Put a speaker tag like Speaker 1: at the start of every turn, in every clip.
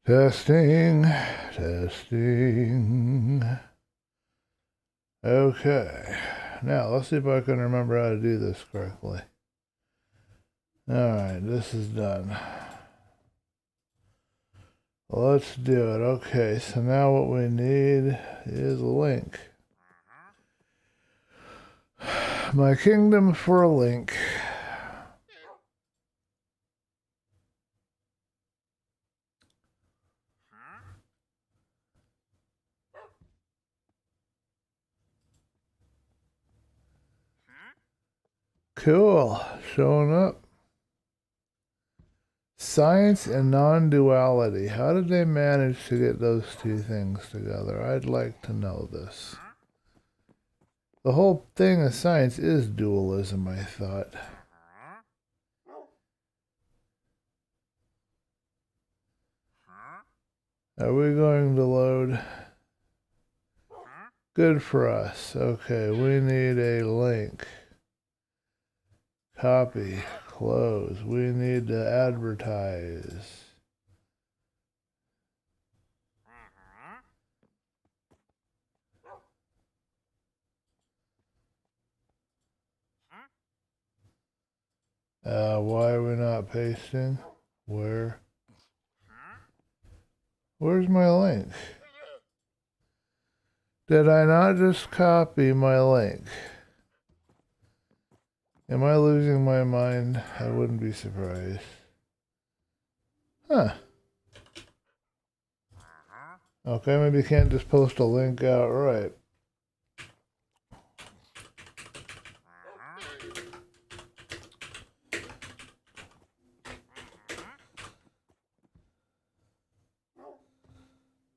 Speaker 1: Testing, testing. Okay. Now, let's see if I can remember how to do this correctly. Alright, this is done. Let's do it. Okay, so now what we need is a link. My kingdom for a link. Cool. Showing up. Science and non-duality. How did they manage to get those two things together? I'd like to know this. The whole thing of science is dualism, I thought. Are we going to load? Good for us. Okay, we need a link. Copy. Close. We need to advertise. Why are we not pasting? Where's my link? Did I not just copy my link? Am I losing my mind? I wouldn't be surprised. Huh. Okay, maybe you can't just post a link outright.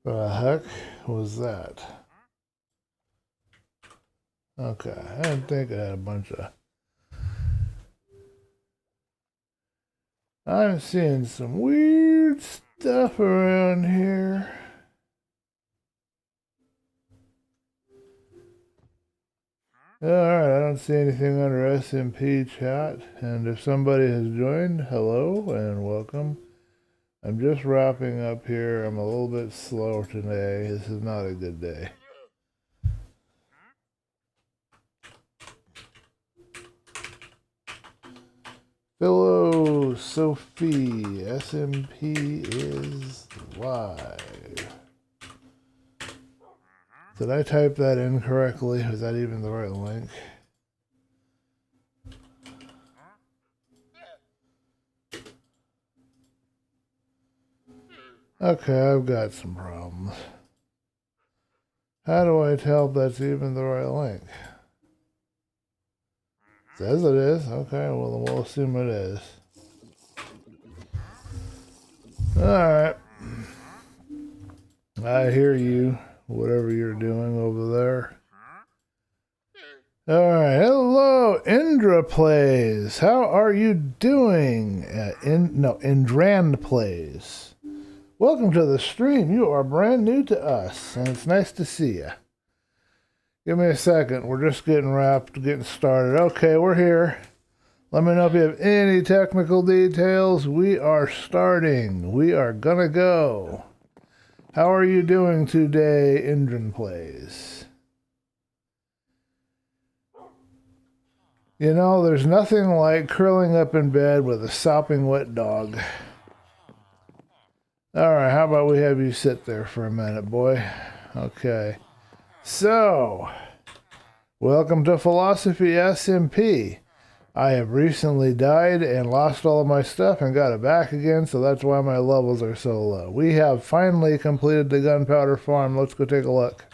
Speaker 1: What the heck was that? Okay, I didn't think it had a bunch of... I'm seeing some weird stuff around here. Alright, I don't see anything under SMP chat. And if somebody has joined, hello and welcome. I'm just wrapping up here. I'm a little bit slow today. This is not a good day. Philosophy SMP is live. Did I type that incorrectly? Was that even the right link? Okay, I've got some problems. How do I tell if that's even the right link? Says it is. Okay, well then we'll assume it is. Alright. I hear you, whatever you're doing over there. Alright, hello, Indra Plays. How are you doing? Indrand Plays. Welcome to the stream. You are brand new to us, and it's nice to see you. Give me a second. We're just getting started. Okay, we're here. Let me know if you have any technical details. We are starting. We are gonna go. How are you doing today, Indran Plays? You know, there's nothing like curling up in bed with a sopping wet dog. Alright, how about we have you sit there for a minute, boy? Okay. So, welcome to Philosophy SMP. I have recently died and lost all of my stuff and got it back again, so that's why my levels are so low. We have finally completed the gunpowder farm. Let's go take a look.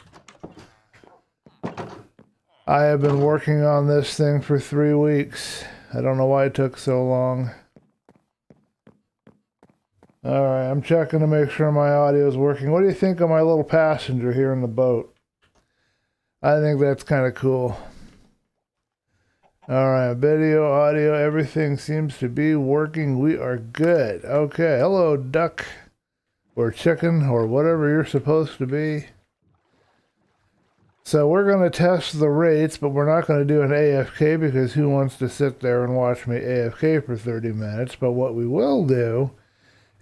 Speaker 1: I have been working on this thing for 3 weeks. I don't know why it took so long. Alright, I'm checking to make sure my audio is working. What do you think of my little passenger here in the boat? I think that's kind of cool. Alright, video, audio, everything seems to be working. We are good. Okay, hello, duck. Or chicken, or whatever you're supposed to be. So we're going to test the rates, but we're not going to do an AFK because who wants to sit there and watch me AFK for 30 minutes? But what we will do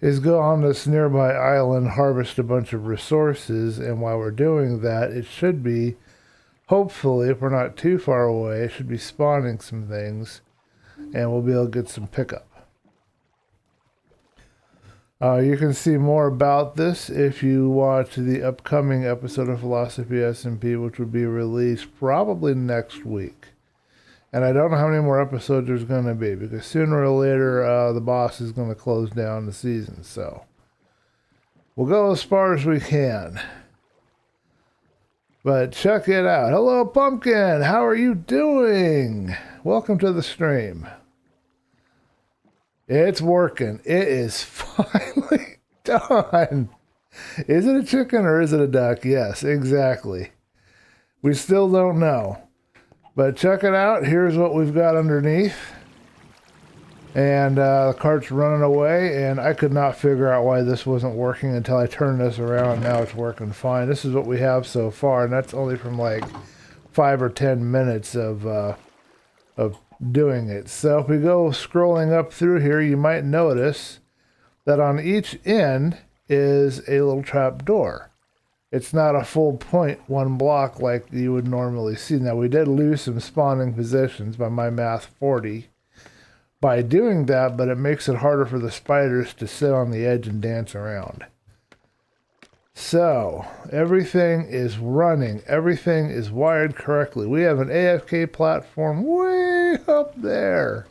Speaker 1: is go on this nearby island, harvest a bunch of resources, and while we're doing that, it should be, hopefully, if we're not too far away, it should be spawning some things, and we'll be able to get some pickup. You can see more about this if you watch the upcoming episode of Philosophy SMP, which will be released probably next week. And I don't know how many more episodes there's going to be, because sooner or later the boss is going to close down the season. So we'll go as far as we can. But check it out. Hello, Pumpkin. How are you doing? Welcome to the stream. It's working. It is finally done. Is it a chicken or is it a duck? Yes, exactly. We still don't know. But check it out. Here's what we've got underneath. And the cart's running away, and I could not figure out why this wasn't working until I turned this around. Now it's working fine. This is what we have so far, and that's only from like 5 or 10 minutes of doing it. So if we go scrolling up through here, you might notice that on each end is a little trap door. It's not a full point one block like you would normally see. Now we did lose some spawning positions, by my math 40, by doing that, but it makes it harder for the spiders to sit on the edge and dance around. So everything is running. Everything is wired correctly. We have an AFK platform way up there.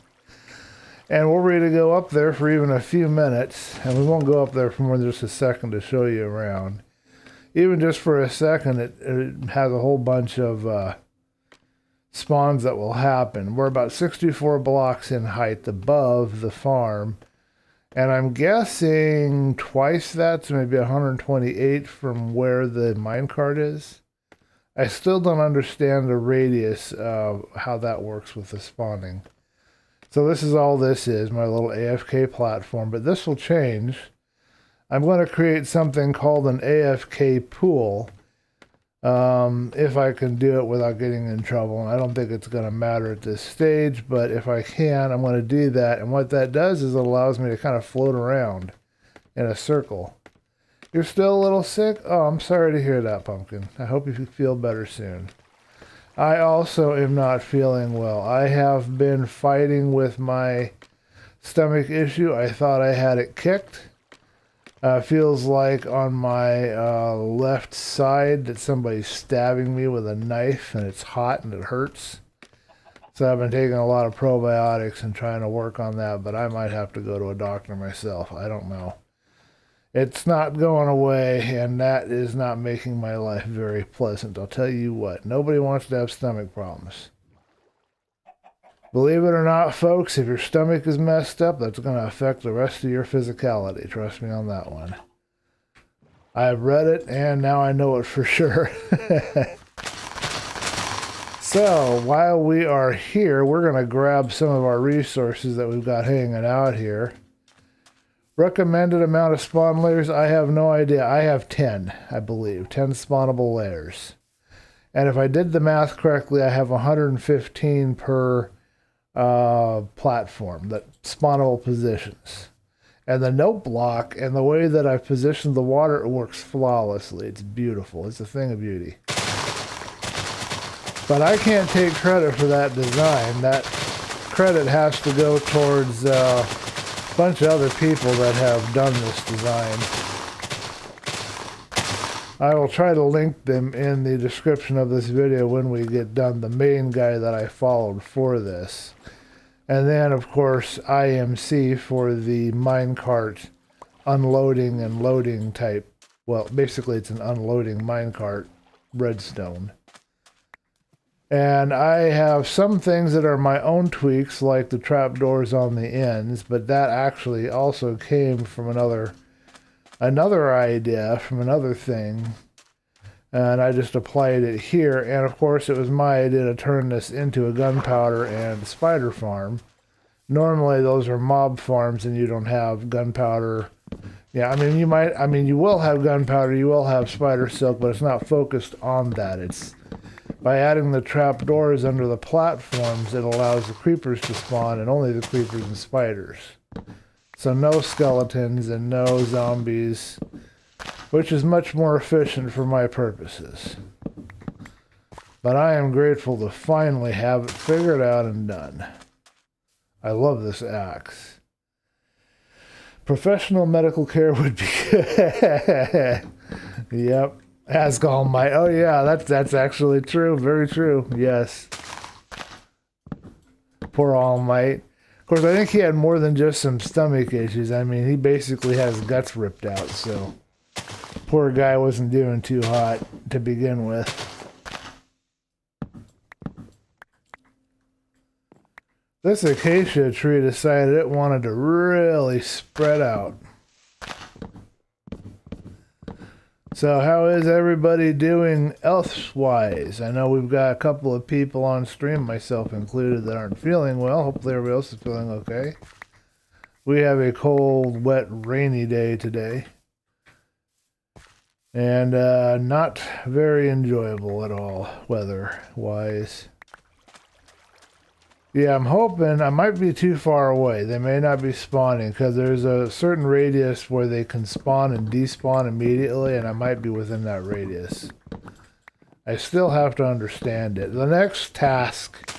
Speaker 1: And we're ready to go up there for even a few minutes. And we won't go up there for more than just a second to show you around. Even just for a second, it has a whole bunch of spawns that will happen. We're about 64 blocks in height above the farm. And I'm guessing twice that, so maybe 128 from where the minecart is. I still don't understand the radius of how that works with the spawning. So this is all this is, my little AFK platform. But this will change. I'm going to create something called an AFK pool. If I can do it without getting in trouble. And I don't think it's going to matter at this stage, but if I can, I'm going to do that. And what that does is it allows me to kind of float around in a circle. You're still a little sick? Oh, I'm sorry to hear that, Pumpkin. I hope you feel better soon. I also am not feeling well. I have been fighting with my stomach issue. I thought I had it kicked. Feels like on my left side that somebody's stabbing me with a knife, and it's hot and it hurts. So I've been taking a lot of probiotics and trying to work on that, but I might have to go to a doctor myself. I don't know. It's not going away, and that is not making my life very pleasant. I'll tell you what, nobody wants to have stomach problems. Believe it or not, folks, if your stomach is messed up, that's going to affect the rest of your physicality. Trust me on that one. I've read it, and now I know it for sure. So, while we are here, we're going to grab some of our resources that we've got hanging out here. Recommended amount of spawn layers, I have no idea. I have 10, I believe. 10 spawnable layers. And if I did the math correctly, I have 115 per platform, that spawnable positions. And the note block and the way that I've positioned the water, it works flawlessly. It's beautiful. It's a thing of beauty. But I can't take credit for that design. That credit has to go towards a bunch of other people that have done this design. I will try to link them in the description of this video when we get done, the main guy that I followed for this. And then, of course, IMC for the minecart unloading and loading type. Well, basically it's an unloading minecart redstone. And I have some things that are my own tweaks, like the trapdoors on the ends, but that actually also came from another idea from another thing, and I just applied it here. And of course it was my idea to turn this into a gunpowder and spider farm. Normally those are mob farms and you don't have gunpowder. Yeah, I mean you will have gunpowder, you will have spider silk, but it's not focused on that. It's by adding the trapdoors under the platforms, it allows the creepers to spawn, and only the creepers and spiders. So no skeletons and no zombies, which is much more efficient for my purposes. But I am grateful to finally have it figured out and done. I love this axe. Professional medical care would be good. Yep. Ask All Might. Oh yeah, that's actually true. Very true. Yes. Poor All Might. Of course, I think he had more than just some stomach issues. I mean, he basically has guts ripped out, so poor guy wasn't doing too hot to begin with. This acacia tree decided it wanted to really spread out. So how is everybody doing elsewise? I know we've got a couple of people on stream, myself included, that aren't feeling well. Hopefully everybody else is feeling okay. We have a cold, wet, rainy day today. And not very enjoyable at all, weather-wise. Yeah, I'm hoping I might be too far away. They may not be spawning because there's a certain radius where they can spawn and despawn immediately, and I might be within that radius. I still have to understand it. The next task,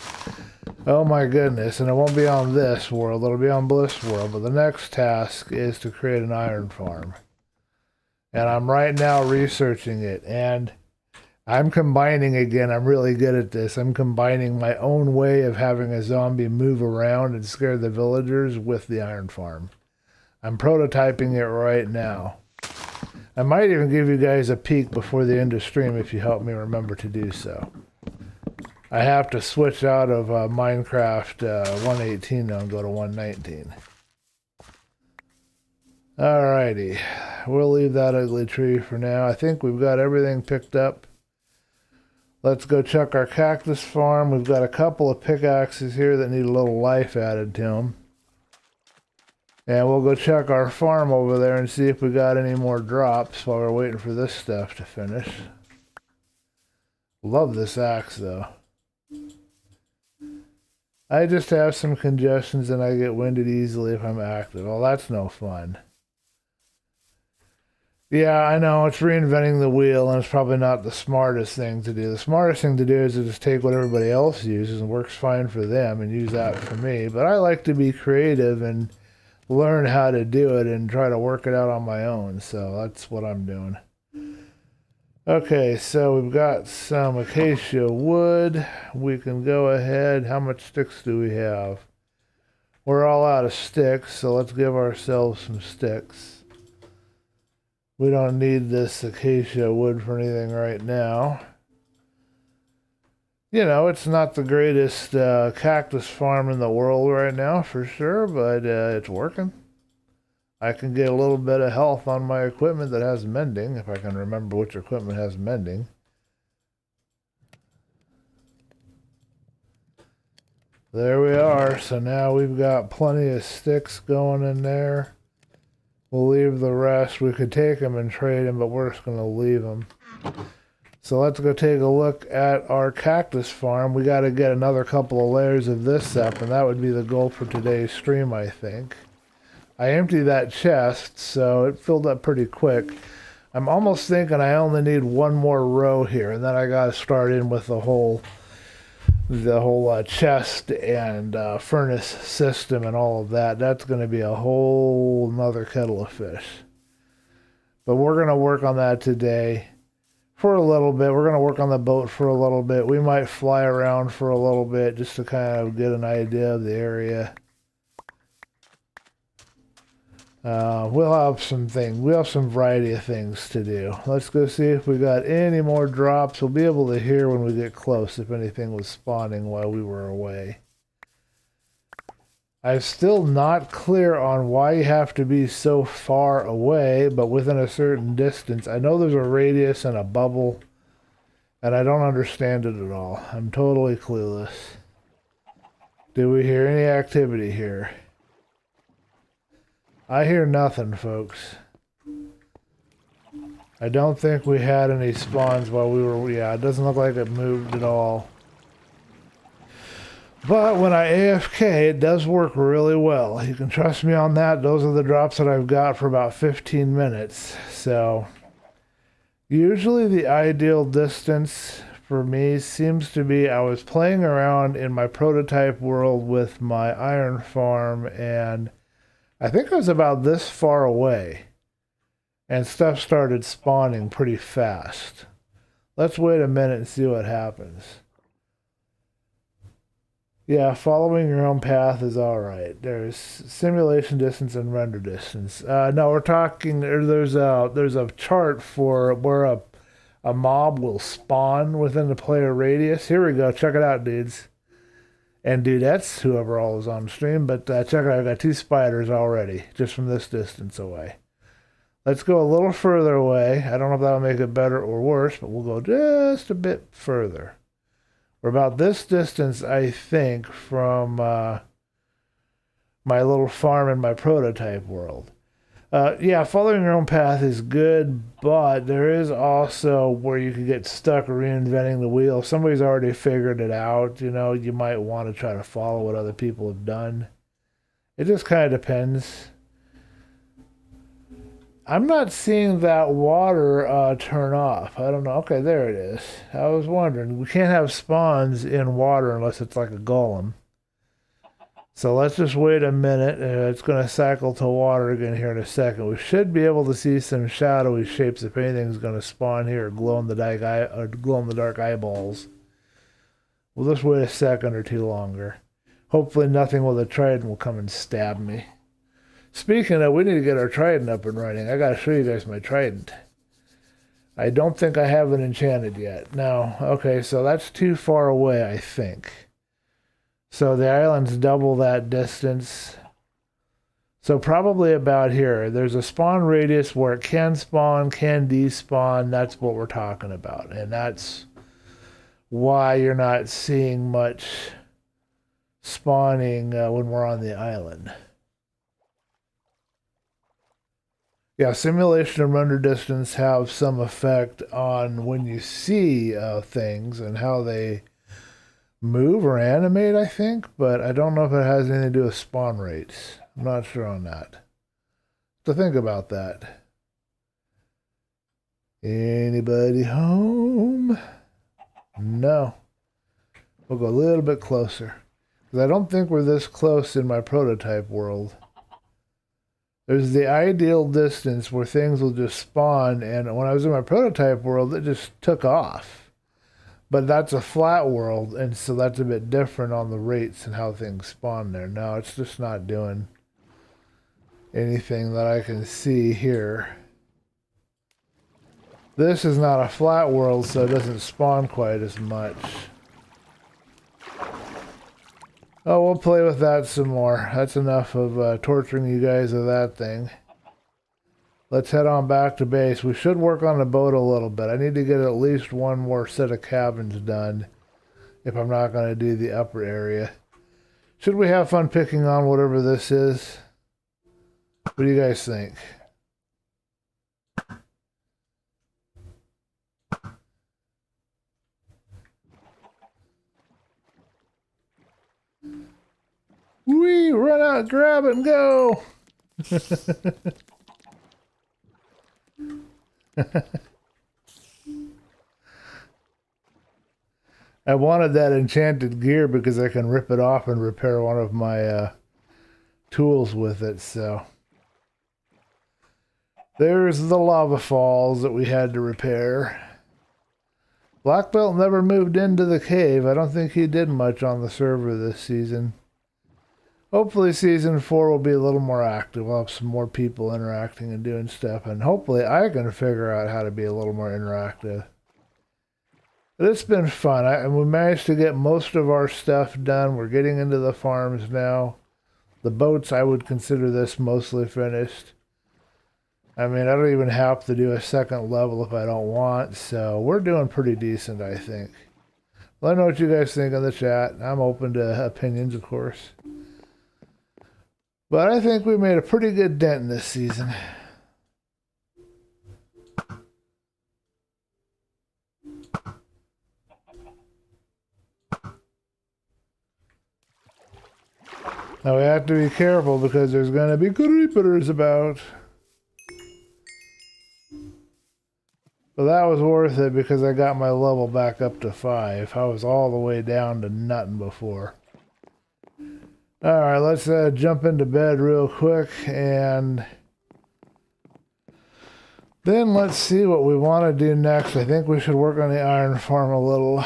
Speaker 1: oh my goodness, and it won't be on this world, it'll be on Bliss World, but the next task is to create an iron farm. And I'm right now researching it, and I'm combining again. I'm really good at this. I'm combining my own way of having a zombie move around and scare the villagers with the iron farm. I'm prototyping it right now. I might even give you guys a peek before the end of stream if you help me remember to do so. I have to switch out of Minecraft 118 now and go to 119. Alrighty. We'll leave that ugly tree for now. I think we've got everything picked up. Let's go check our cactus farm. We've got a couple of pickaxes here that need a little life added to them. And we'll go check our farm over there and see if we got any more drops while we're waiting for this stuff to finish. Love this axe though. I just have some congestions and I get winded easily if I'm active. Well, that's no fun. Yeah, I know, it's reinventing the wheel, and it's probably not the smartest thing to do. The smartest thing to do is to just take what everybody else uses and works fine for them and use that for me. But I like to be creative and learn how to do it and try to work it out on my own. So that's what I'm doing. Okay, so we've got some acacia wood. We can go ahead. How much sticks do we have? We're all out of sticks, so let's give ourselves some sticks. We don't need this acacia wood for anything right now. You know, it's not the greatest cactus farm in the world right now, for sure, but it's working. I can get a little bit of health on my equipment that has mending, if I can remember which equipment has mending. There we are. So now we've got plenty of sticks going in there. We'll leave the rest. We could take them and trade them, but we're just going to leave them. So let's go take a look at our cactus farm. We got to get another couple of layers of this up, and that would be the goal for today's stream, I think. I emptied that chest, so it filled up pretty quick. I'm almost thinking I only need one more row here, and then I got to start in with the whole chest and furnace system and all of that. That's going to be a whole nother kettle of fish. But we're going to work on that today for a little bit. We're going to work on the boat for a little bit. We might fly around for a little bit just to kind of get an idea of the area. We'll have some variety of things to do. Let's go see if we got any more drops. We'll be able to hear when we get close if anything was spawning while we were away. I'm still not clear on why you have to be so far away, but within a certain distance. I know there's a radius and a bubble, and I don't understand it at all. I'm totally clueless. Do we hear any activity here? I hear nothing, folks. I don't think we had any spawns while we were... Yeah, it doesn't look like it moved at all. But when I AFK, it does work really well. You can trust me on that. Those are the drops that I've got for about 15 minutes. So usually the ideal distance for me seems to be I was playing around in my prototype world with my iron farm, and I think I was about this far away, and stuff started spawning pretty fast. Let's wait a minute and see what happens. Yeah, following your own path is all right. There's simulation distance and render distance. No, we're talking. There's a chart for where a mob will spawn within the player radius. Here we go. Check it out, dudes and dudettes, whoever all is on stream. But check it out. I got 2 spiders already just from this distance away. Let's go a little further away. I don't know if that'll make it better or worse, but we'll go just a bit further. We're about this distance, I think, from my little farm in my prototype world. Yeah, following your own path is good, but there is also where you can get stuck reinventing the wheel. If somebody's already figured it out, you know, you might want to try to follow what other people have done. It just kind of depends. I'm not seeing that water turn off. I don't know. Okay, there it is. I was wondering. We can't have spawns in water unless it's like a golem. So let's just wait a minute. It's going to cycle to water again here in a second. We should be able to see some shadowy shapes if anything's going to spawn here, glow in the dark eyeballs. We'll just wait a second or two longer. Hopefully nothing with a trident will come and stab me. Speaking of, we need to get our trident up and running. I got to show you guys my trident. I don't think I have it enchanted yet. No. Okay, so that's too far away, I think. So the island's double that distance. So probably about here. There's a spawn radius where it can spawn, can despawn. That's what we're talking about. And that's why you're not seeing much spawning when we're on the island. Yeah, simulation and render distance have some effect on when you see things and how they move or animate, I think, but I don't know if it has anything to do with spawn rates. I'm not sure on that. To think about that. Anybody home? No. We'll go a little bit closer, because I don't think we're this close in my prototype world. There's the ideal distance where things will just spawn, and when I was in my prototype world, it just took off. But that's a flat world, and so that's a bit different on the rates and how things spawn there. No, it's just not doing anything that I can see here. This is not a flat world, so it doesn't spawn quite as much. Oh, we'll play with that some more. That's enough of torturing you guys with that thing. Let's head on back to base. We should work on the boat a little bit. I need to get at least one more set of cabins done if I'm not going to do the upper area. Should we have fun picking on whatever this is? What do you guys think? Wee! Run out, grab it, and go! I wanted that enchanted gear because I can rip it off and repair one of my tools with it, so. There's the lava falls that we had to repair. Black Belt never moved into the cave. I don't think he did much on the server this season. Hopefully season 4 will be a little more active. We'll have some more people interacting and doing stuff, and hopefully I can figure out how to be a little more interactive. But it's been fun. And we managed to get most of our stuff done. We're getting into the farms now. The boats, I would consider this mostly finished. I mean, I don't even have to do a second level if I don't want, so we're doing pretty decent, I think. Let me know what you guys think in the chat. I'm open to opinions, of course. But I think we made a pretty good dent in this season. Now we have to be careful because there's going to be creepers about. But that was worth it because I got my level back up to 5. I was all the way down to nothing before. Alright, let's jump into bed real quick and then let's see what we want to do next. I think we should work on the iron farm a little.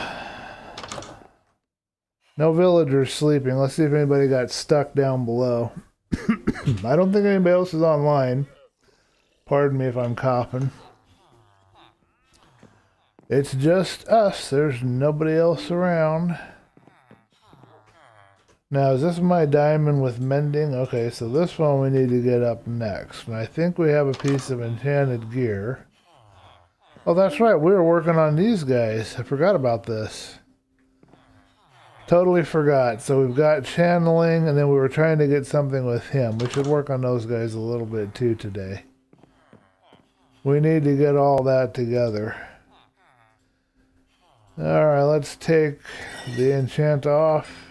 Speaker 1: No villagers sleeping. Let's see if anybody got stuck down below. I don't think anybody else is online. Pardon me if I'm coughing. It's just us. There's nobody else around. Now, is this my diamond with mending? Okay, so this one we need to get up next. And I think we have a piece of enchanted gear. Oh, that's right. We were working on these guys. I forgot about this. Totally forgot. So we've got channeling, and then we were trying to get something with him. We should work on those guys a little bit too today. We need to get all that together. Alright, let's take the enchant off.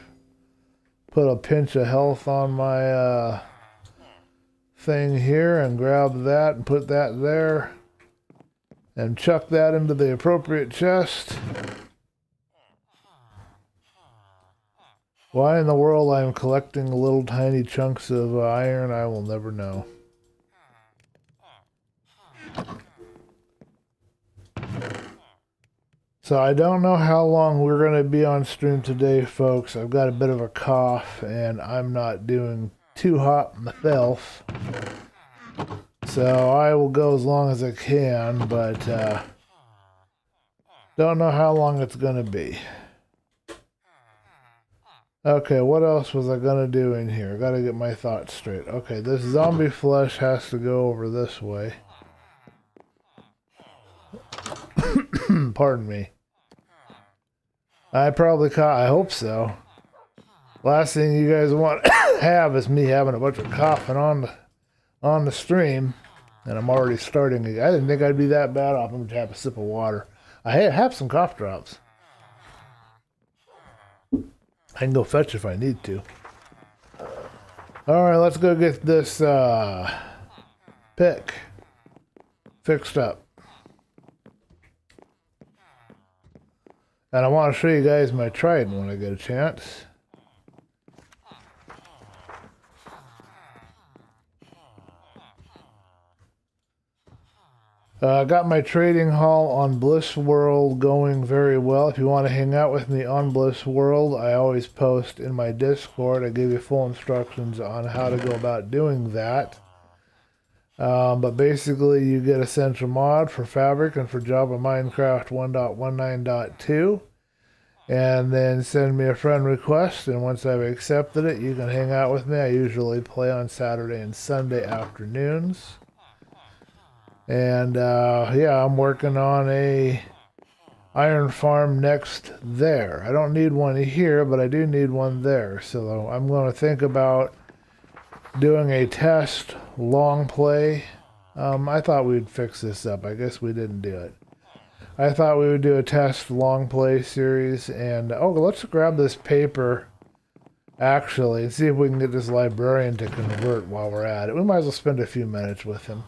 Speaker 1: Put a pinch of health on my thing here and grab that and put that there. And chuck that into the appropriate chest. Why in the world I'm collecting little tiny chunks of iron, I will never know. So I don't know how long we're going to be on stream today, folks. I've got a bit of a cough, and I'm not doing too hot myself. So I will go as long as I can, but don't know how long it's going to be. Okay, what else was I going to do in here? Got to get my thoughts straight. Okay, this zombie flesh has to go over this way. Pardon me. I probably caught, I hope so. Last thing you guys want to have is me having a bunch of coughing on the stream. And I'm already starting. I didn't think I'd be that bad off. I'm going to have a sip of water. I have some cough drops. I can go fetch if I need to. Alright, let's go get this pick fixed up. And I want to show you guys my trident when I get a chance. I got my trading hall on Bliss World going very well. If you want to hang out with me on Bliss World, I always post in my Discord. I give you full instructions on how to go about doing that. But basically, you get Essential Mod for Fabric and for Java Minecraft 1.19.2. And then send me a friend request. And once I've accepted it, you can hang out with me. I usually play on Saturday and Sunday afternoons. And yeah, I'm working on a iron farm next there. I don't need one here, but I do need one there. So I'm going to think about doing a test long play. I thought we'd fix this up. I guess we didn't do it. I thought we would do a test long play series. And oh, let's grab this paper actually and see if we can get this librarian to convert while we're at it. We might as well spend a few minutes with him.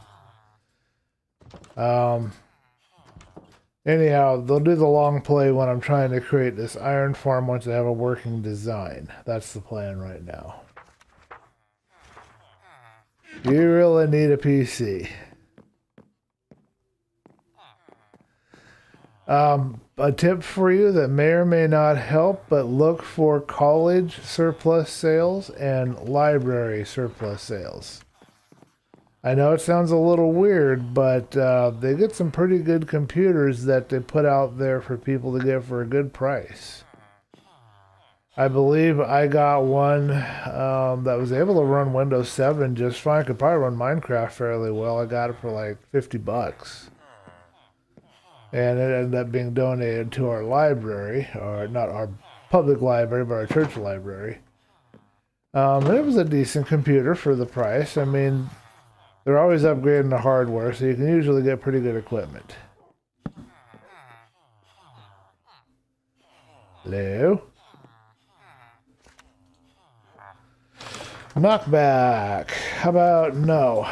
Speaker 1: Anyhow, they'll do the long play when I'm trying to create this iron farm once I have a working design. That's the plan right now. You really need a PC. A tip for you that may or may not help, but look for college surplus sales and library surplus sales. I know it sounds a little weird, but they get some pretty good computers that they put out there for people to get for a good price. I believe I got one that was able to run Windows 7 just fine. Could probably run Minecraft fairly well. I got it for like $50. And it ended up being donated to our library, or not our public library, but our church library. And it was a decent computer for the price. I mean, they're always upgrading the hardware, so you can usually get pretty good equipment. Hello? Knockback. How about no?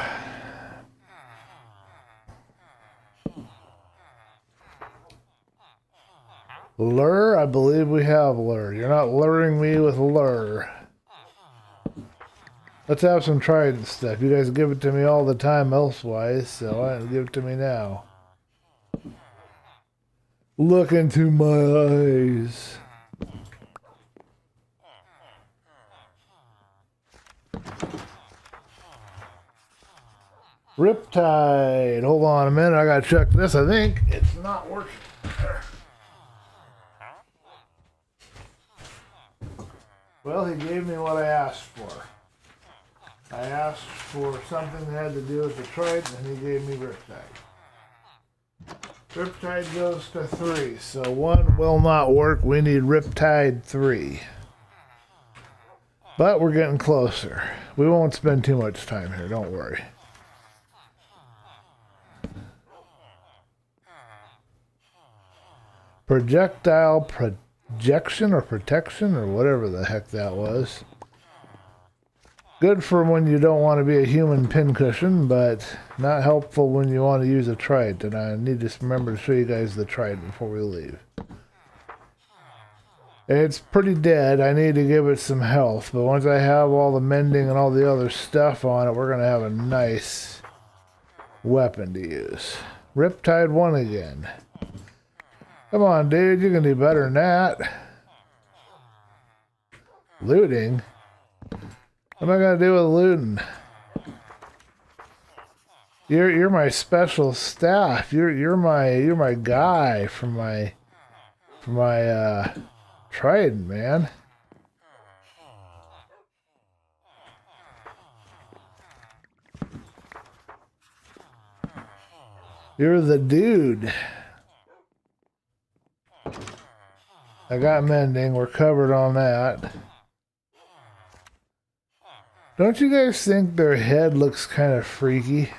Speaker 1: Lure? I believe we have lure. You're not luring me with lure. Let's have some trident stuff. You guys give it to me all the time elsewise, so why don't give it to me now? Look into my eyes. Riptide. Hold on a minute. I gotta check this. I think it's not working. Well, he gave me what I asked for. I asked for something that had to do with the trident, and he gave me Riptide. Riptide goes to 3, so 1 will not work. We need Riptide 3. But we're getting closer. We won't spend too much time here, don't worry. Projectile projection or protection or whatever the heck that was. Good for when you don't want to be a human pincushion, but not helpful when you want to use a trident. And I need to remember to show you guys the trident before we leave. It's pretty dead. I need to give it some health, but once I have all the mending and all the other stuff on it, we're going to have a nice weapon to use. Riptide 1 again. Come on, dude, you can do better than that. Looting? What am I gonna do with looting? You're my special staff. You're my guy for my trident, man. You're the dude. I got mending. We're covered on that. Don't you guys think their head looks kind of freaky?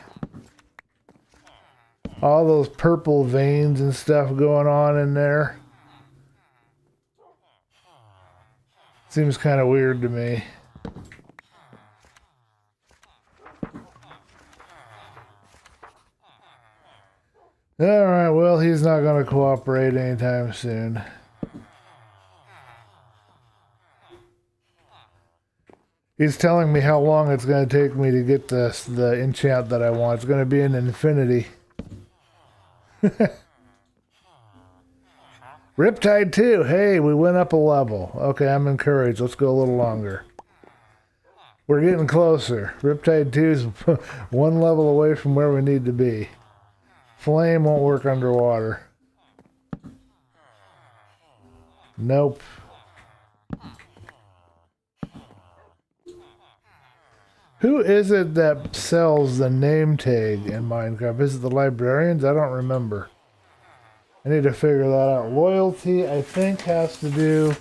Speaker 1: All those purple veins and stuff going on in there. Seems kind of weird to me. Alright, well, he's not going to cooperate anytime soon. He's telling me how long it's going to take me to get the enchant that I want. It's going to be an infinity. Riptide 2. Hey, we went up a level. Okay, I'm encouraged. Let's go a little longer. We're getting closer. Riptide 2 is 1 level away from where we need to be. Flame won't work underwater. Nope. Who is it that sells the name tag in Minecraft? Is it the librarians? I don't remember. I need to figure that out. Loyalty, I think, has to do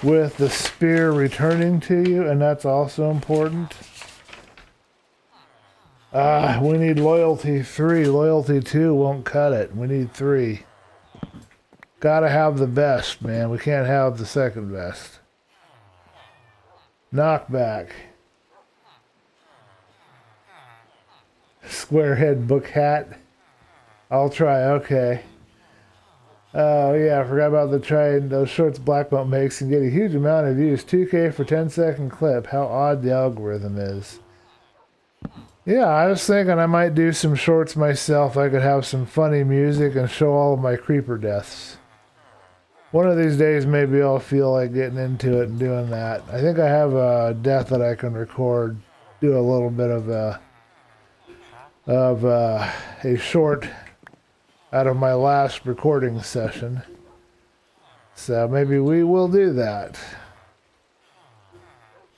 Speaker 1: with the spear returning to you, and that's also important. We need loyalty 3. Loyalty 2 won't cut it. We need 3. Gotta have the best, man. We can't have the second best. Knockback. Square head book hat. I'll try, okay. Oh yeah, I forgot about the trident. Those shorts Black Belt makes and get a huge amount of views. 2K for 10-second clip. How odd the algorithm is. Yeah, I was thinking I might do some shorts myself. I could have some funny music and show all of my creeper deaths. One of these days maybe I'll feel like getting into it and doing that. I think I have a death that I can record. Do a little bit of a short out of my last recording session. So maybe we will do that.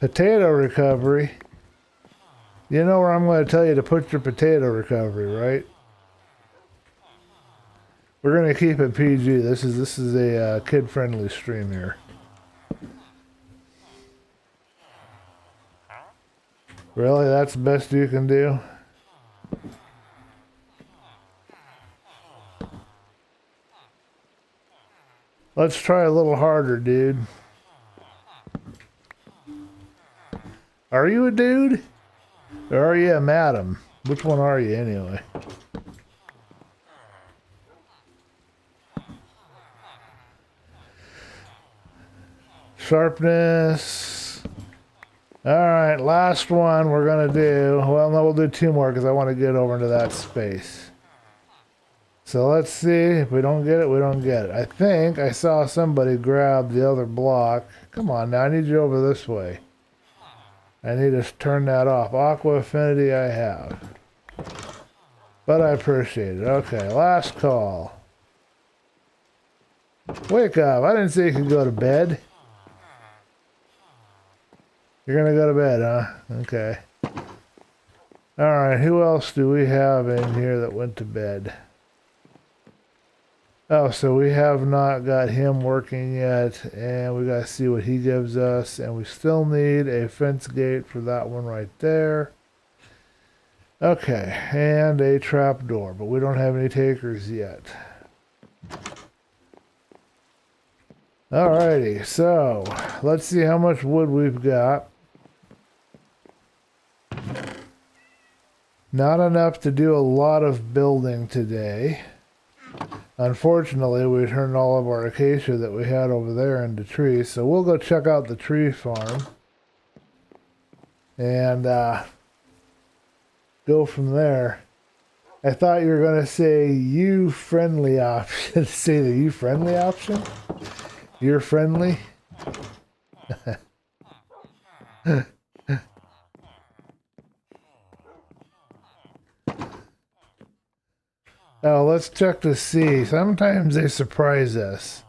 Speaker 1: Potato recovery. You know where I'm going to tell you to put your potato recovery, right? We're going to keep it PG. This is a kid-friendly stream here. Really? That's the best you can do? Let's try a little harder, dude. Are you a dude? Or are you a madam? Which one are you anyway? Sharpness. Alright, last one we're going to do. Well, no, we'll do two more because I want to get over into that space. So let's see. If we don't get it, we don't get it. I think I saw somebody grab the other block. Come on now, I need you over this way. I need to turn that off. Aqua Affinity I have. But I appreciate it. Okay, last call. Wake up. I didn't say you could go to bed. You're gonna go to bed, huh? Okay. Alright, who else do we have in here that went to bed? Oh, so we have not got him working yet, and we gotta see what he gives us, and we still need a fence gate for that one right there. Okay, and a trap door, but we don't have any takers yet. Alrighty, so let's see how much wood we've got. Not enough to do a lot of building today. Unfortunately, we turned all of our acacia that we had over there into trees, so we'll go check out the tree farm and go from there. I thought you were going to say you friendly option. Say the you friendly option? You're friendly? Oh, let's check to see. Sometimes they surprise us.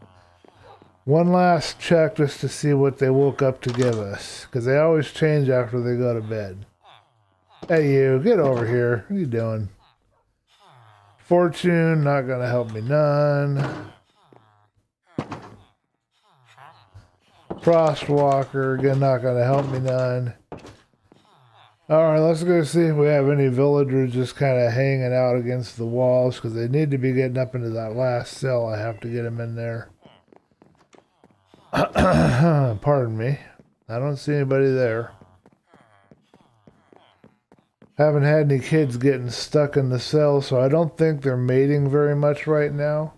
Speaker 1: One last check just to see what they woke up to give us. Because they always change after they go to bed. Hey you, get over here. What are you doing? Fortune, not going to help me none. Frostwalker, again, not going to help me none. Alright, let's go see if we have any villagers just kind of hanging out against the walls, because they need to be getting up into that last cell. I have to get them in there. Pardon me. I don't see anybody there. Haven't had any kids getting stuck in the cell, so I don't think they're mating very much right now.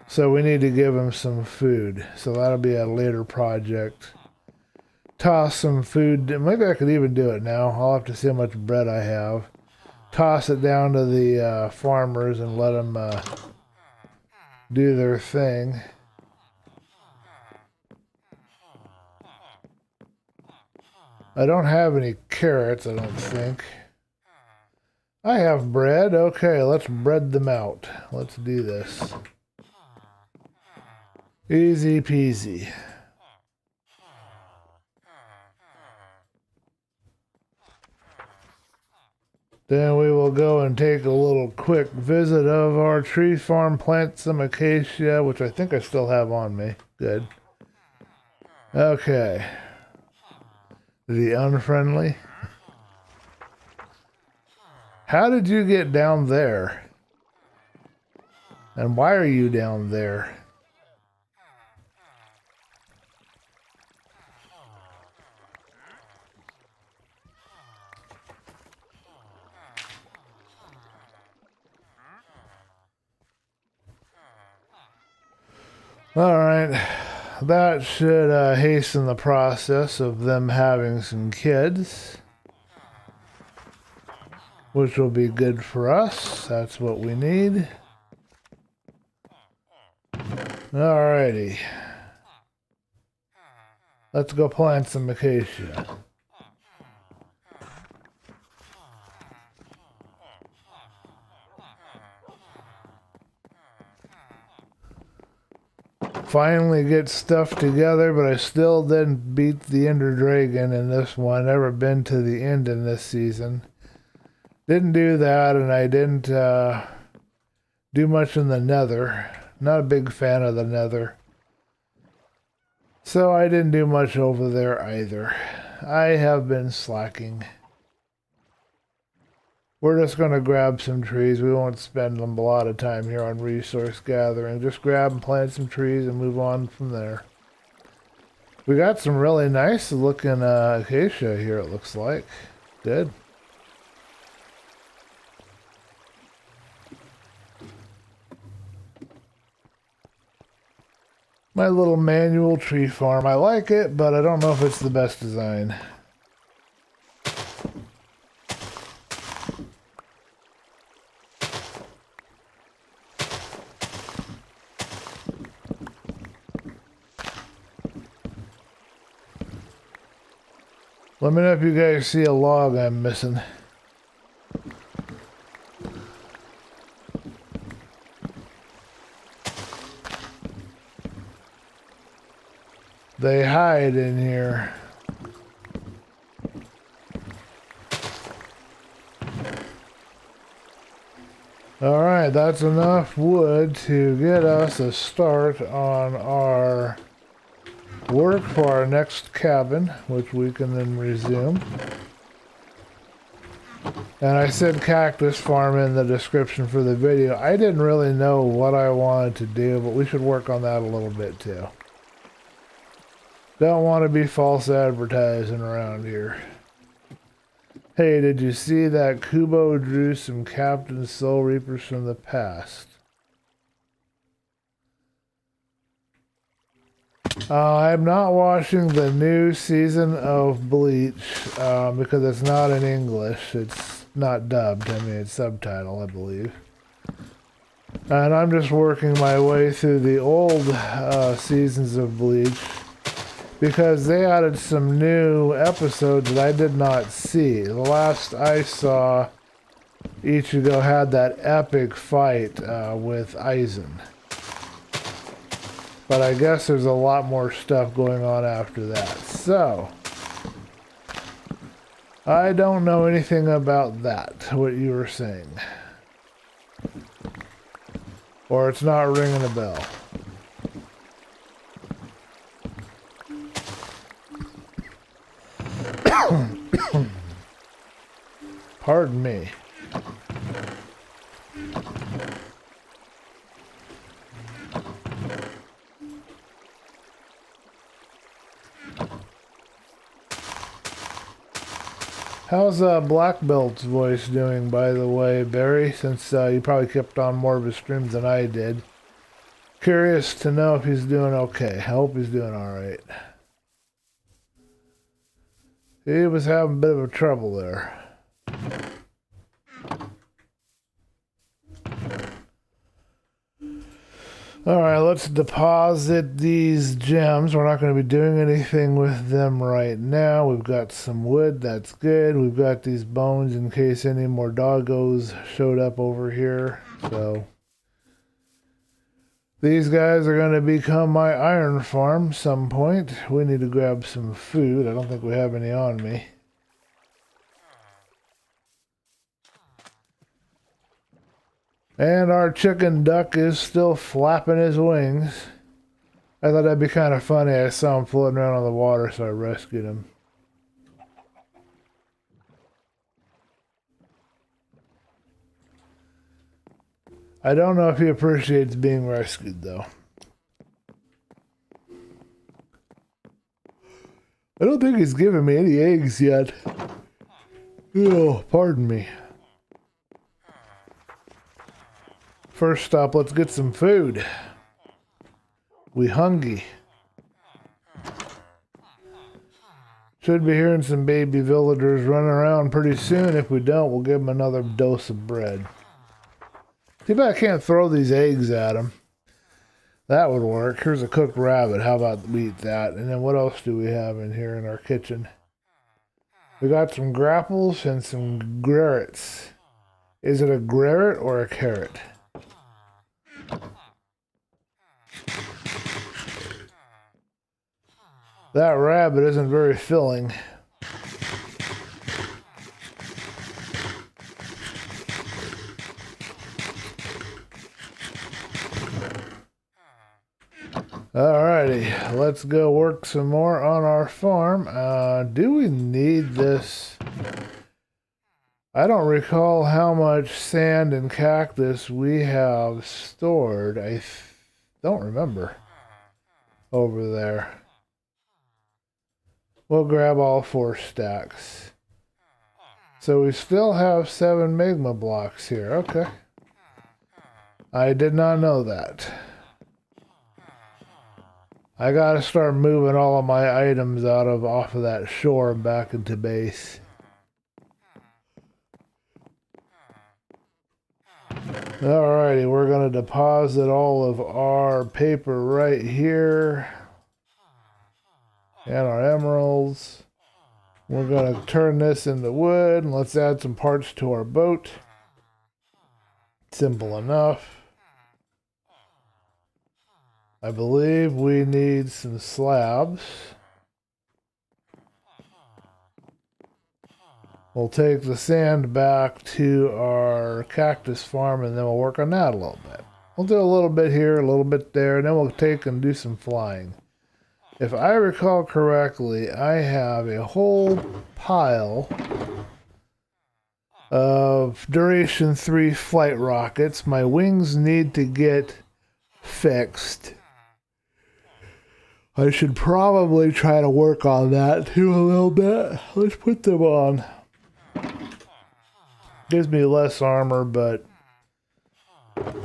Speaker 1: So we need to give them some food. So that'll be a later project. Toss some food. Maybe I could even do it now. I'll have to see how much bread I have. Toss it down to the farmers and let them do their thing. I don't have any carrots, I don't think. I have bread. Okay, let's bread them out. Let's do this. Easy peasy. Then we will go and take a little quick visit of our tree farm, plant some acacia, which I think I still have on me. Good. Okay. The unfriendly. How did you get down there? And why are you down there? All right, that should hasten the process of them having some kids, which will be good for us. That's what we need. Alrighty. Let's go plant some acacia. Finally get stuff together, but I still didn't beat the Ender Dragon in this one. Never been to the end in this season. Didn't do that, and I didn't do much in the Nether. Not a big fan of the Nether. So I didn't do much over there either. I have been slacking. We're just going to grab some trees. We won't spend a lot of time here on resource gathering. Just grab and plant some trees and move on from there. We got some really nice looking acacia here, it looks like. Good. My little manual tree farm. I like it, but I don't know if it's the best design. Let me know if you guys see a log I'm missing. They hide in here. Alright, that's enough wood to get us a start on our work for our next cabin, which we can then resume. And I said cactus farm in the description for the video. I didn't really know what I wanted to do, but we should work on that a little bit too. Don't want to be false advertising around here. Hey, did you see that Kubo drew some Captain Soul Reapers from the past? I'm not watching the new season of Bleach because it's not in English. It's not dubbed. I mean, it's subtitled, I believe. And I'm just working my way through the old seasons of Bleach because they added some new episodes that I did not see. The last I saw, Ichigo had that epic fight with Aizen. But I guess there's a lot more stuff going on after that. So, I don't know anything about that, what you were saying. Or it's not ringing a bell. Pardon me. How's Black Belt's voice doing, by the way, Barry? Since you probably kept on more of his streams than I did. Curious to know if he's doing okay. I hope he's doing alright. He was having a bit of a trouble there. Alright, let's deposit these gems. We're not going to be doing anything with them right now. We've got some wood, that's good. We've got these bones in case any more doggos showed up over here. So, these guys are going to become my iron farm some point. We need to grab some food. I don't think we have any on me. And our chicken duck is still flapping his wings. I thought that'd be kind of funny. I saw him floating around on the water, so I rescued him. I don't know if he appreciates being rescued, though. I don't think he's given me any eggs yet. Oh, pardon me. First stop, let's get some food. We hungry. Should be hearing some baby villagers running around pretty soon. If we don't, we'll give them another dose of bread. Too bad I can't throw these eggs at them. That would work. Here's a cooked rabbit. How about we eat that? And then what else do we have in here in our kitchen? We got some grapples and some garrets. Is it a garret or a carrot? That rabbit isn't very filling. Alrighty, let's go work some more on our farm. Do we need this? I don't recall how much sand and cactus we have stored. I don't remember over there. We'll grab all 4 stacks. So we still have 7 magma blocks here. Okay. I did not know that. I gotta start moving all of my items off of that shore and back into base. Alrighty, we're gonna deposit all of our paper right here. And our emeralds. We're gonna turn this into wood and let's add some parts to our boat. Simple enough. I believe we need some slabs. We'll take the sand back to our cactus farm and then we'll work on that a little bit. We'll do a little bit here, a little bit there, and then we'll take and do some flying. If I recall correctly, I have a whole pile of Duration 3 flight rockets. My wings need to get fixed. I should probably try to work on that too a little bit. Let's put them on. Gives me less armor, but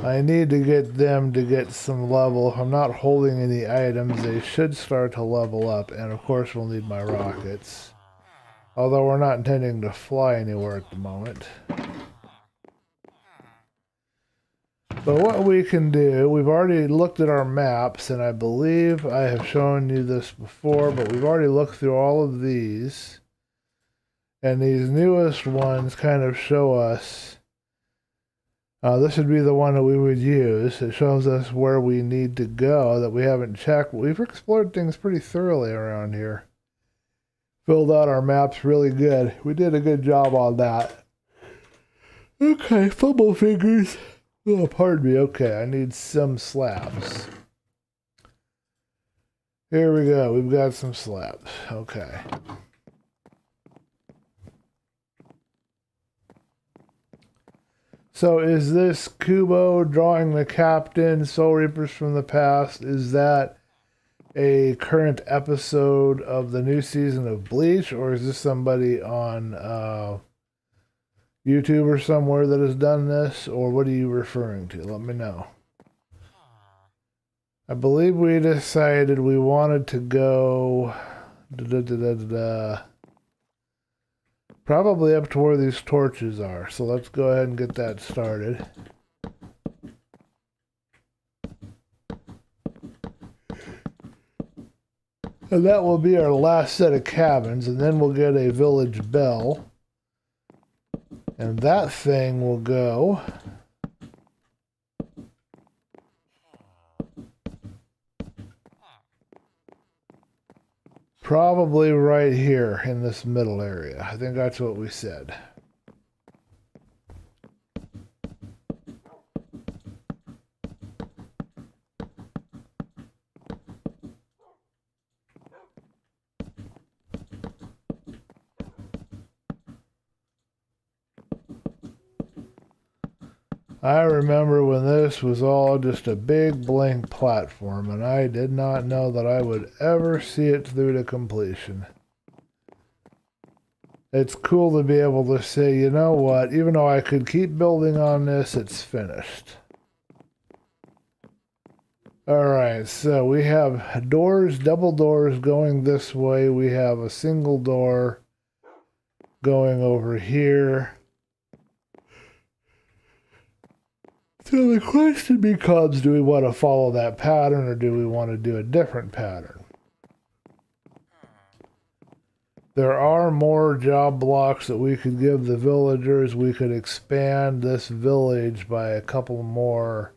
Speaker 1: I need to get them to get some level. If I'm not holding any items, they should start to level up. And of course, we'll need my rockets. Although we're not intending to fly anywhere at the moment. But what we can do, we've already looked at our maps, and I believe I have shown you this before, but we've already looked through all of these. And these newest ones kind of show us, this would be the one that we would use. It shows us where we need to go that we haven't checked. We've explored things pretty thoroughly around here. Filled out our maps really good. We did a good job on that. Okay, fumble fingers. Oh, pardon me. Okay, I need some slabs. Here we go. We've got some slabs. Okay. So is this Kubo drawing the captain, Soul Reapers from the past? Is that a current episode of the new season of Bleach? Or is this somebody on YouTube or somewhere that has done this? Or what are you referring to? Let me know. I believe we decided we wanted to go probably up to where these torches are. So let's go ahead and get that started. And that will be our last set of cabins, and then we'll get a village bell. And that thing will go probably right here in this middle area. I think that's what we said. I remember when this was all just a big blank platform, and I did not know that I would ever see it through to completion. It's cool to be able to say, you know what, even though I could keep building on this, it's finished. Alright, so we have doors, double doors going this way. We have a single door going over here. So the question becomes, do we want to follow that pattern or do we want to do a different pattern? There are more job blocks that we could give the villagers. We could expand this village by a couple more.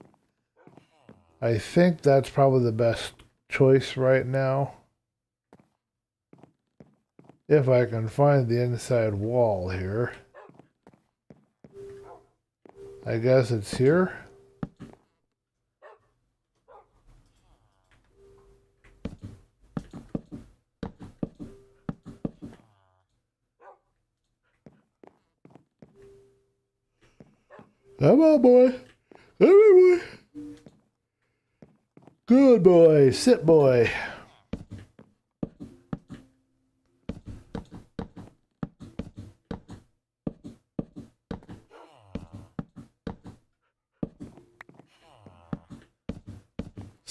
Speaker 1: I think that's probably the best choice right now. If I can find the inside wall here. I guess it's here. Come on, boy. Come on, boy. Good boy. Sit, boy.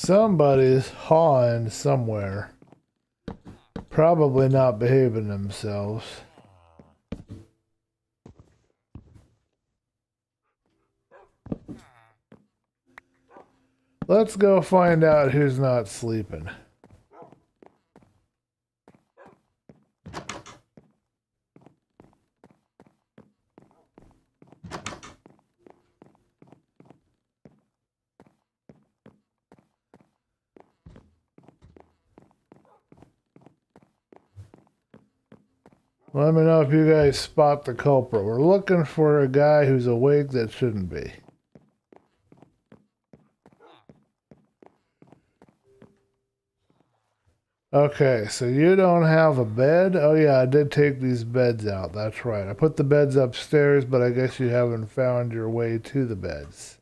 Speaker 1: Somebody's hawing somewhere. Probably not behaving themselves. Let's go find out who's not sleeping. Let me know if you guys spot the culprit. We're looking for a guy who's awake that shouldn't be. Okay, so you don't have a bed? Oh yeah, I did take these beds out. That's right. I put the beds upstairs, but I guess you haven't found your way to the beds.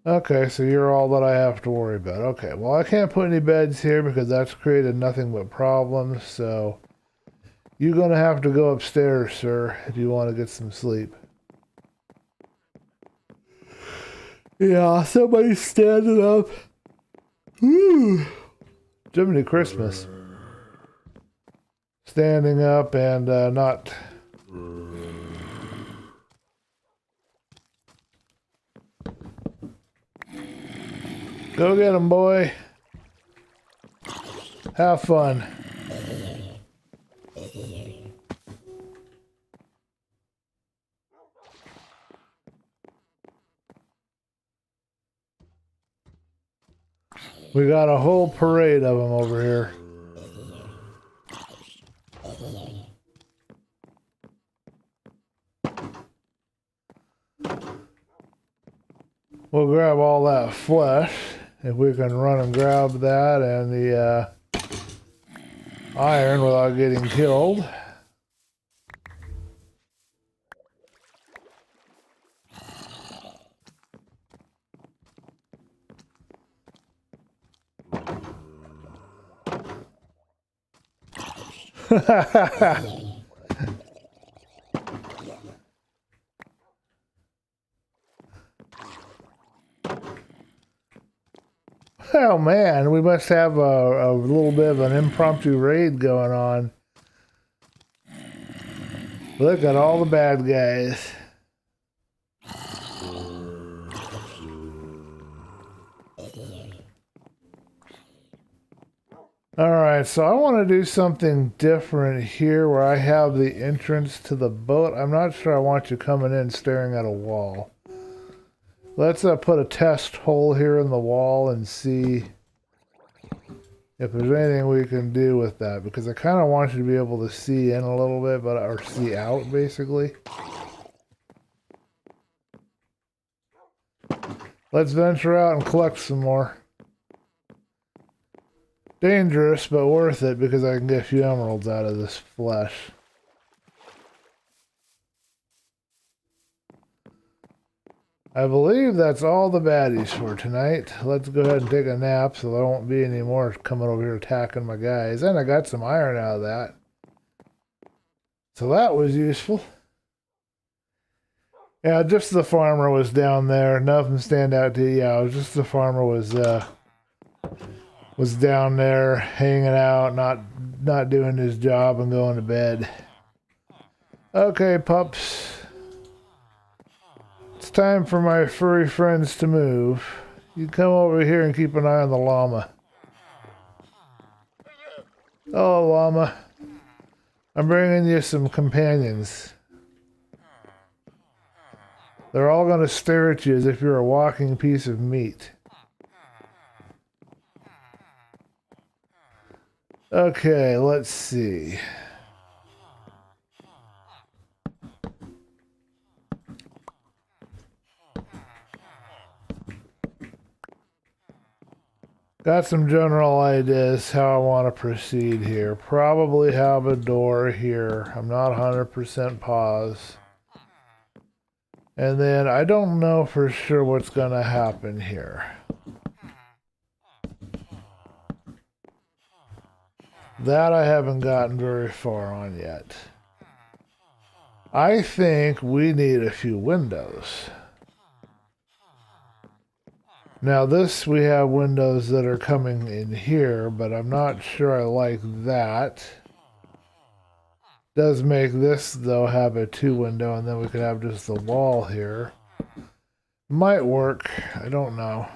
Speaker 1: Okay, so you're all that I have to worry about. Okay, well I can't put any beds here because that's created nothing but problems, so you're gonna have to go upstairs, sir, if you want to get some sleep. Yeah, somebody's standing up. Woo! Jiminy Christmas. Standing up and not... Go get him, boy. Have fun. We got a whole parade of them over here. We'll grab all that flesh, if we can run and grab that, and the iron without getting killed. Oh man, we must have a little bit of an impromptu raid going on. Look at all the bad guys. Alright, so I want to do something different here where I have the entrance to the boat. I'm not sure I want you coming in staring at a wall. Let's put a test hole here in the wall and see if there's anything we can do with that, because I kind of want you to be able to see in a little bit, but or see out basically. Let's venture out and collect some more. Dangerous, but worth it because I can get a few emeralds out of this flesh. I believe that's all the baddies for tonight. Let's go ahead and take a nap so there won't be any more coming over here attacking my guys. And I got some iron out of that. So that was useful. Yeah, just the farmer was down there. Nothing stand out to you. Yeah, it was just the farmer was down there hanging out, not doing his job and going to bed. Okay, pups. It's time for my furry friends to move. You come over here and keep an eye on the llama. Oh, llama. I'm bringing you some companions. They're all going to stare at you as if you're a walking piece of meat. Okay, let's see. Got some general ideas how I want to proceed here. Probably have a door here. I'm not 100% pause. And then I don't know for sure what's going to happen here. That I haven't gotten very far on yet. I think we need a few windows. Now this, we have windows that are coming in here, but I'm not sure I like that. Does make this, though, have a 2 window, and then we could have just the wall here. Might work. I don't know.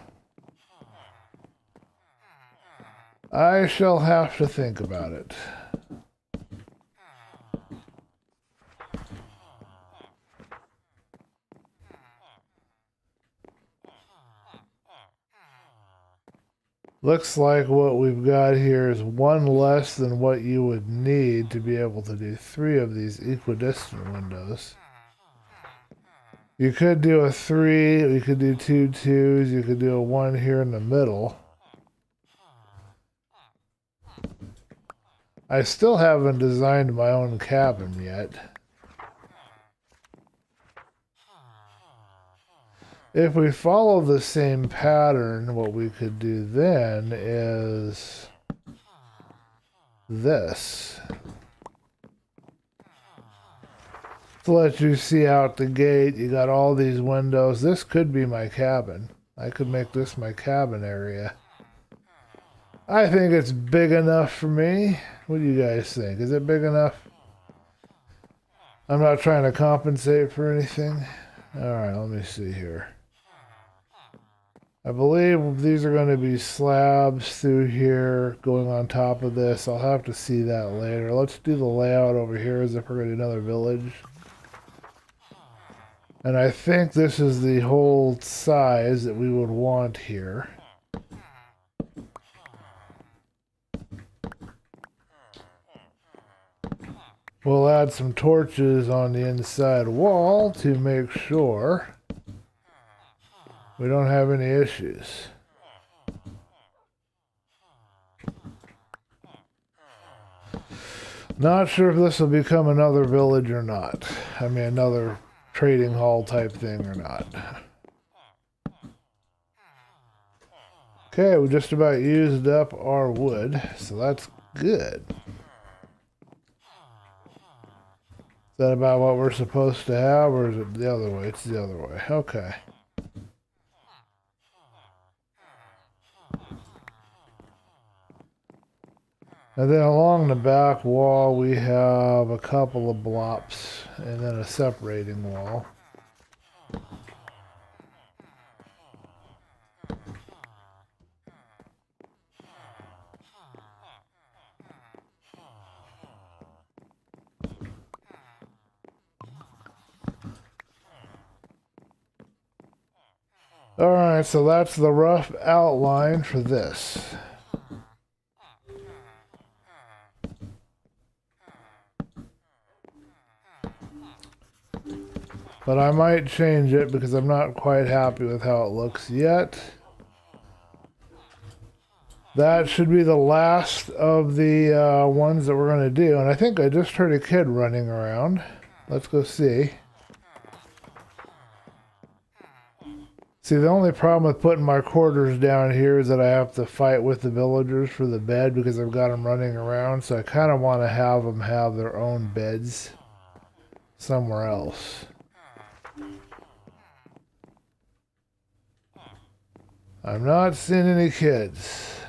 Speaker 1: I shall have to think about it. Looks like what we've got here is 1 less than what you would need to be able to do 3 of these equidistant windows. You could do a 3, you could do 2 2s, you could do a 1 here in the middle. I still haven't designed my own cabin yet. If we follow the same pattern, what we could do then is this. To let you see out the gate, you got all these windows. This could be my cabin. I could make this my cabin area. I think it's big enough for me. What do you guys think? Is it big enough? I'm not trying to compensate for anything. Alright, let me see here. I believe these are going to be slabs through here going on top of this. I'll have to see that later. Let's do the layout over here as if we're going to do another village. And I think this is the whole size that we would want here. We'll add some torches on the inside wall to make sure we don't have any issues. Not sure if this will become another village or not. I mean, another trading hall type thing or not. Okay, we just about used up our wood, so that's good. Is that about what we're supposed to have, or is it the other way? It's the other way. Okay. And then along the back wall, we have a couple of blocks and then a separating wall. Alright, so that's the rough outline for this. But I might change it because I'm not quite happy with how it looks yet. That should be the last of the ones that we're going to do. And I think I just heard a kid running around. Let's go see. See, the only problem with putting my quarters down here is that I have to fight with the villagers for the bed because I've got them running around. So I kind of want to have them have their own beds somewhere else. I'm not seeing any kids.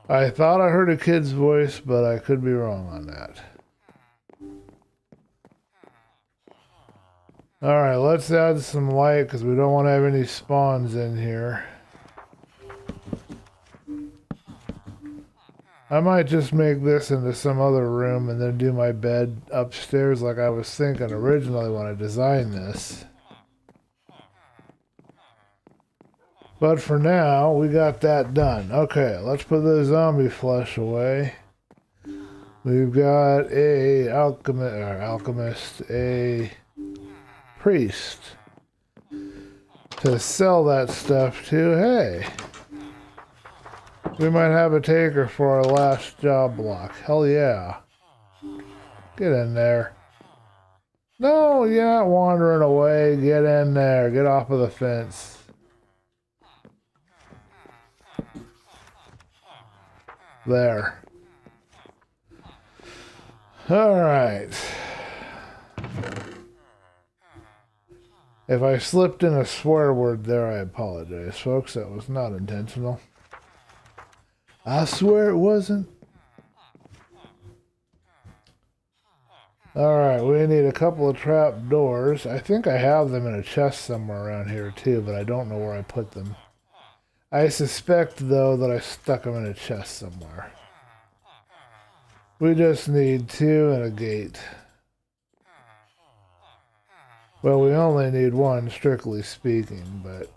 Speaker 1: I thought I heard a kid's voice, but I could be wrong on that. Alright, let's add some light because we don't want to have any spawns in here. I might just make this into some other room and then do my bed upstairs like I was thinking originally when I designed this. But for now, we got that done. Okay, let's put the zombie flesh away. We've got a alchemist, a priest to sell that stuff to. Hey, we might have a taker for our last job block. Hell yeah. Get in there. No, you're not wandering away. Get in there. Get off of the fence. There. All right. If I slipped in a swear word there, I apologize, folks. That was not intentional. I swear it wasn't. Alright, we need a couple of trap doors. I think I have them in a chest somewhere around here too, but I don't know where I put them. I suspect, though, that I stuck them in a chest somewhere. We just need 2 and a gate. Well, we only need 1, strictly speaking, but...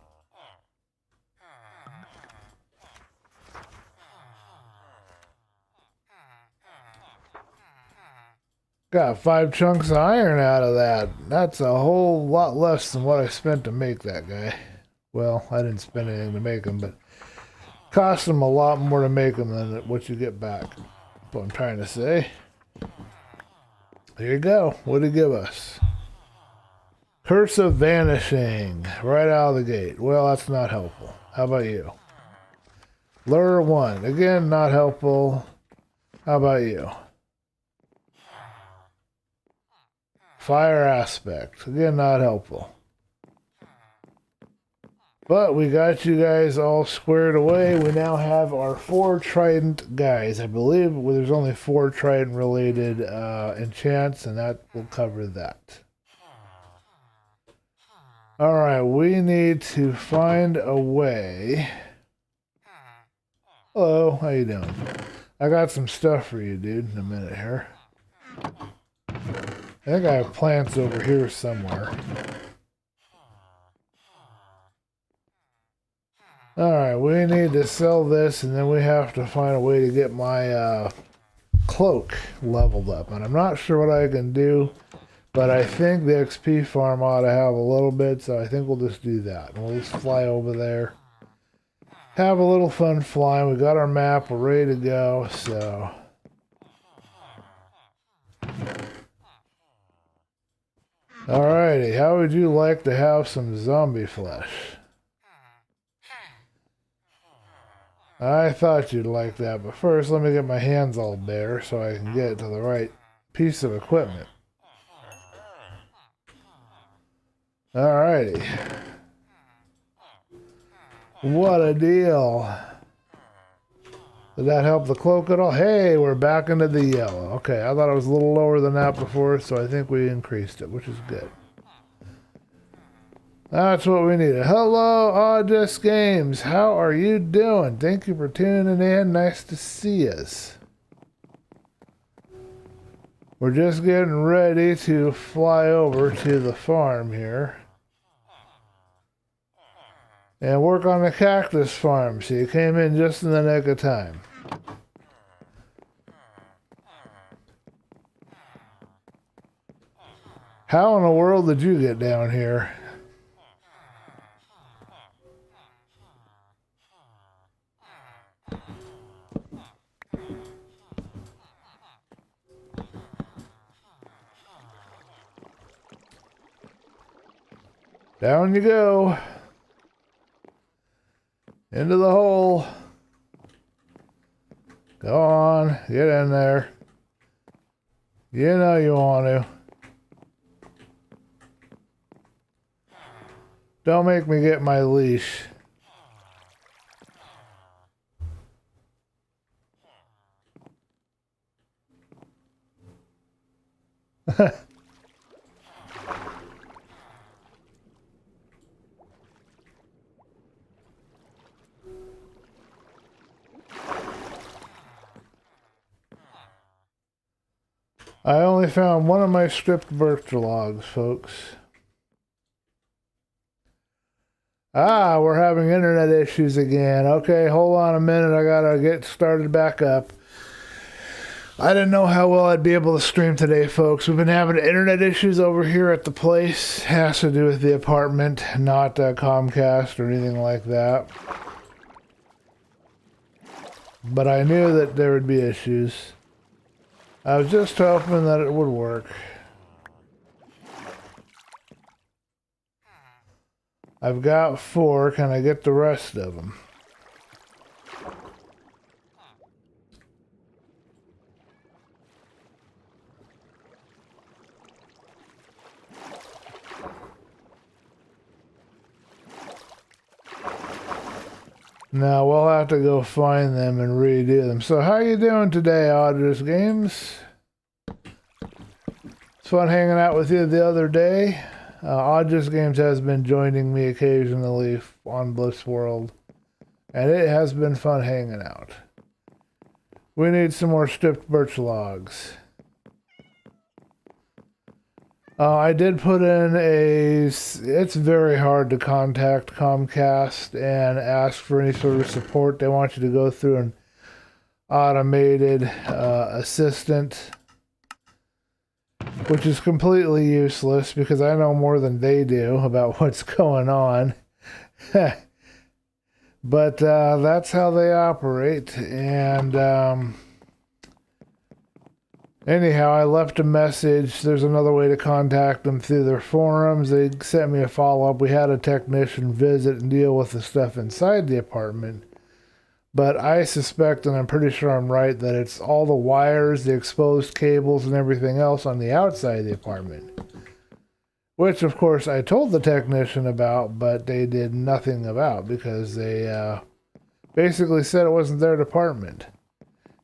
Speaker 1: Got 5 chunks of iron out of that. That's a whole lot less than what I spent to make that guy. Well, I didn't spend anything to make him, but cost him a lot more to make him than what you get back. That's what I'm trying to say. Here you go. What did he give us? Curse of Vanishing. Right out of the gate. Well, that's not helpful. How about you? Lure 1. Again, not helpful. How about you? Fire Aspect. Again, not helpful. But we got you guys all squared away. We now have our 4 Trident guys. I believe there's only 4 Trident-related enchants, and that will cover that. Alright, we need to find a way. Hello, how you doing? I got some stuff for you, dude, in a minute here. I think I have plants over here somewhere. Alright, we need to sell this, and then we have to find a way to get my cloak leveled up. And I'm not sure what I can do, but I think the XP farm ought to have a little bit, so I think we'll just do that. And we'll just fly over there. Have a little fun flying. We got our map, we're ready to go, so... Alrighty, how would you like to have some zombie flesh? I thought you'd like that, but first let me get my hands all bare so I can get to the right piece of equipment. Alrighty. What a deal. Did that help the cloak at all? Hey, we're back into the yellow. Okay, I thought it was a little lower than that before, so I think we increased it, which is good. That's what we needed. Hello, Audis Games. How are you doing? Thank you for tuning in. Nice to see us. We're just getting ready to fly over to the farm here. And work on the cactus farm. So you came in just in the nick of time. How in the world did you get down here? Down you go. Into the hole. Go on. Get in there. You know you want to. Don't make me get my leash. I only found one of my stripped birch logs, folks. Ah, we're having internet issues again. Okay, hold on a minute. I gotta get started back up. I didn't know how well I'd be able to stream today, folks. We've been having internet issues over here at the place. Has to do with the apartment, not Comcast or anything like that. But I knew that there would be issues. I was just hoping that it would work. I've got 4. Can I get the rest of them? No, we'll have to go find them and redo them. So how you doing today, Audrey's Games? It's fun hanging out with you the other day. Audrey's Games has been joining me occasionally on Bliss World, and it has been fun hanging out. We need some more stripped birch logs. I did put in it's very hard to contact Comcast and ask for any sort of support. They want you to go through an automated assistant, which is completely useless because I know more than they do about what's going on. But that's how they operate. And anyhow, I left a message. There's another way to contact them through their forums. They sent me a follow-up. We had a technician visit and deal with the stuff inside the apartment. But I suspect, and I'm pretty sure I'm right, that it's all the wires, the exposed cables, and everything else on the outside of the apartment. Which, of course, I told the technician about, but they did nothing about because they basically said it wasn't their department.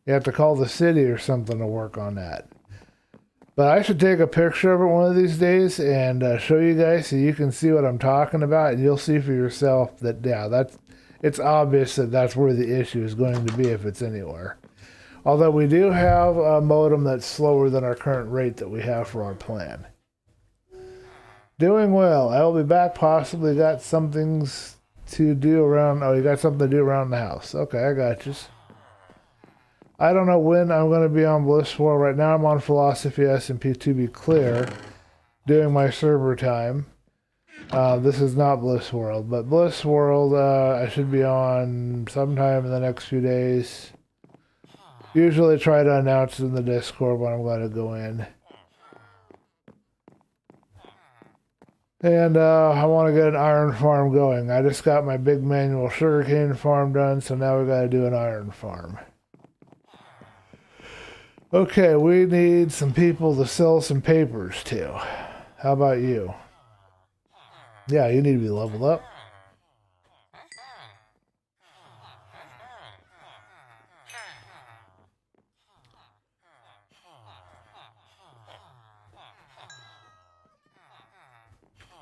Speaker 1: You have to call the city or something to work on that. But I should take a picture of it one of these days and show you guys so you can see what I'm talking about, and you'll see for yourself that, yeah, it's obvious that that's where the issue is going to be if it's anywhere. Although we do have a modem that's slower than our current rate that we have for our plan. Doing well. I will be back. Possibly got some things to do around. Oh, you got something to do around the house. Okay, I got you. I don't know when I'm going to be on Bliss World. Right now I'm on Philosophy SMP, to be clear, doing my server time. This is not Bliss World, but Bliss World I should be on sometime in the next few days. Usually try to announce in the Discord when I'm going to go in. And I want to get an iron farm going. I just got my big manual sugarcane farm done, so now we got to do an iron farm. Okay, we need some people to sell some papers to. How about you? Yeah, you need to be leveled up.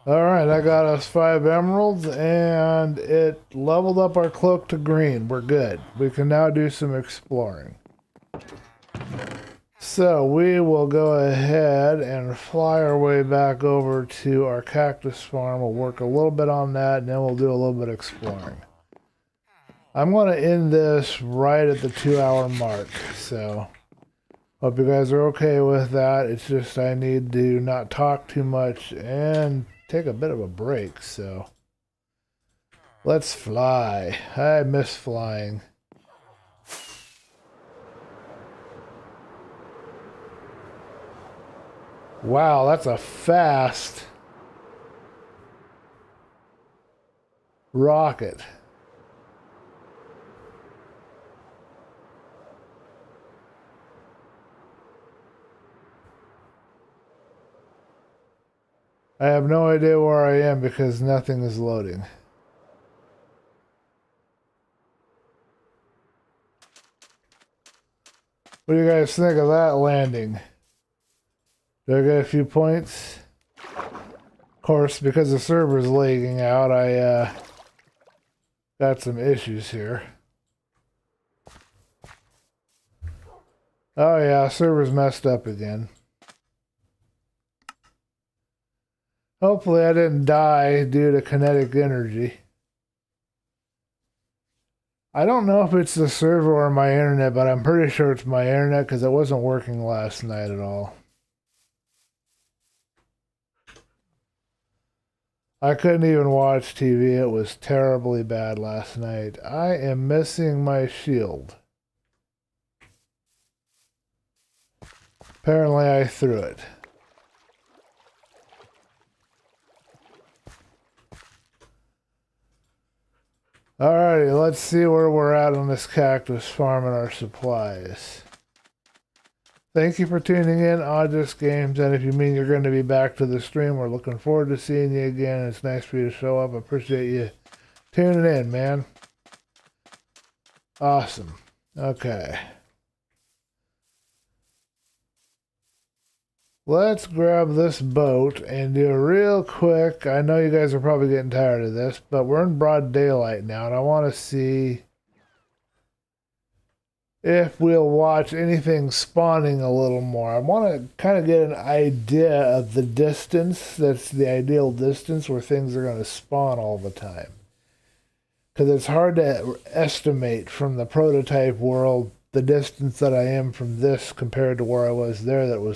Speaker 1: Alright, I got us 5 emeralds, and it leveled up our cloak to green. We're good. We can now do some exploring. So we will go ahead and fly our way back over to our cactus farm. We'll work a little bit on that, and then we'll do a little bit of exploring. I'm going to end this right at the 2-hour mark, so hope you guys are okay with that. It's just I need to not talk too much and take a bit of a break, so let's fly. I miss flying. Wow, that's a fast rocket. I have no idea where I am because nothing is loading. What do you guys think of that landing? Do I get a few points? Of course, because the server's lagging out, I got some issues here. Oh yeah, server's messed up again. Hopefully I didn't die due to kinetic energy. I don't know if it's the server or my internet, but I'm pretty sure it's my internet because it wasn't working last night at all. I couldn't even watch TV. It was terribly bad last night. I am missing my shield. Apparently I threw it. Alrighty, let's see where we're at on this cactus farm and our supplies. Thank you for tuning in, Audrey Games, and if you mean you're going to be back to the stream, we're looking forward to seeing you again. It's nice for you to show up. I appreciate you tuning in, man. Awesome. Okay. Let's grab this boat and do a real quick. I know you guys are probably getting tired of this, but we're in broad daylight now, and I want to see if we'll watch anything spawning a little more. I want to kind of get an idea of the distance. That's the ideal distance where things are going to spawn all the time. Because it's hard to estimate from the prototype world the distance that I am from this compared to where I was there.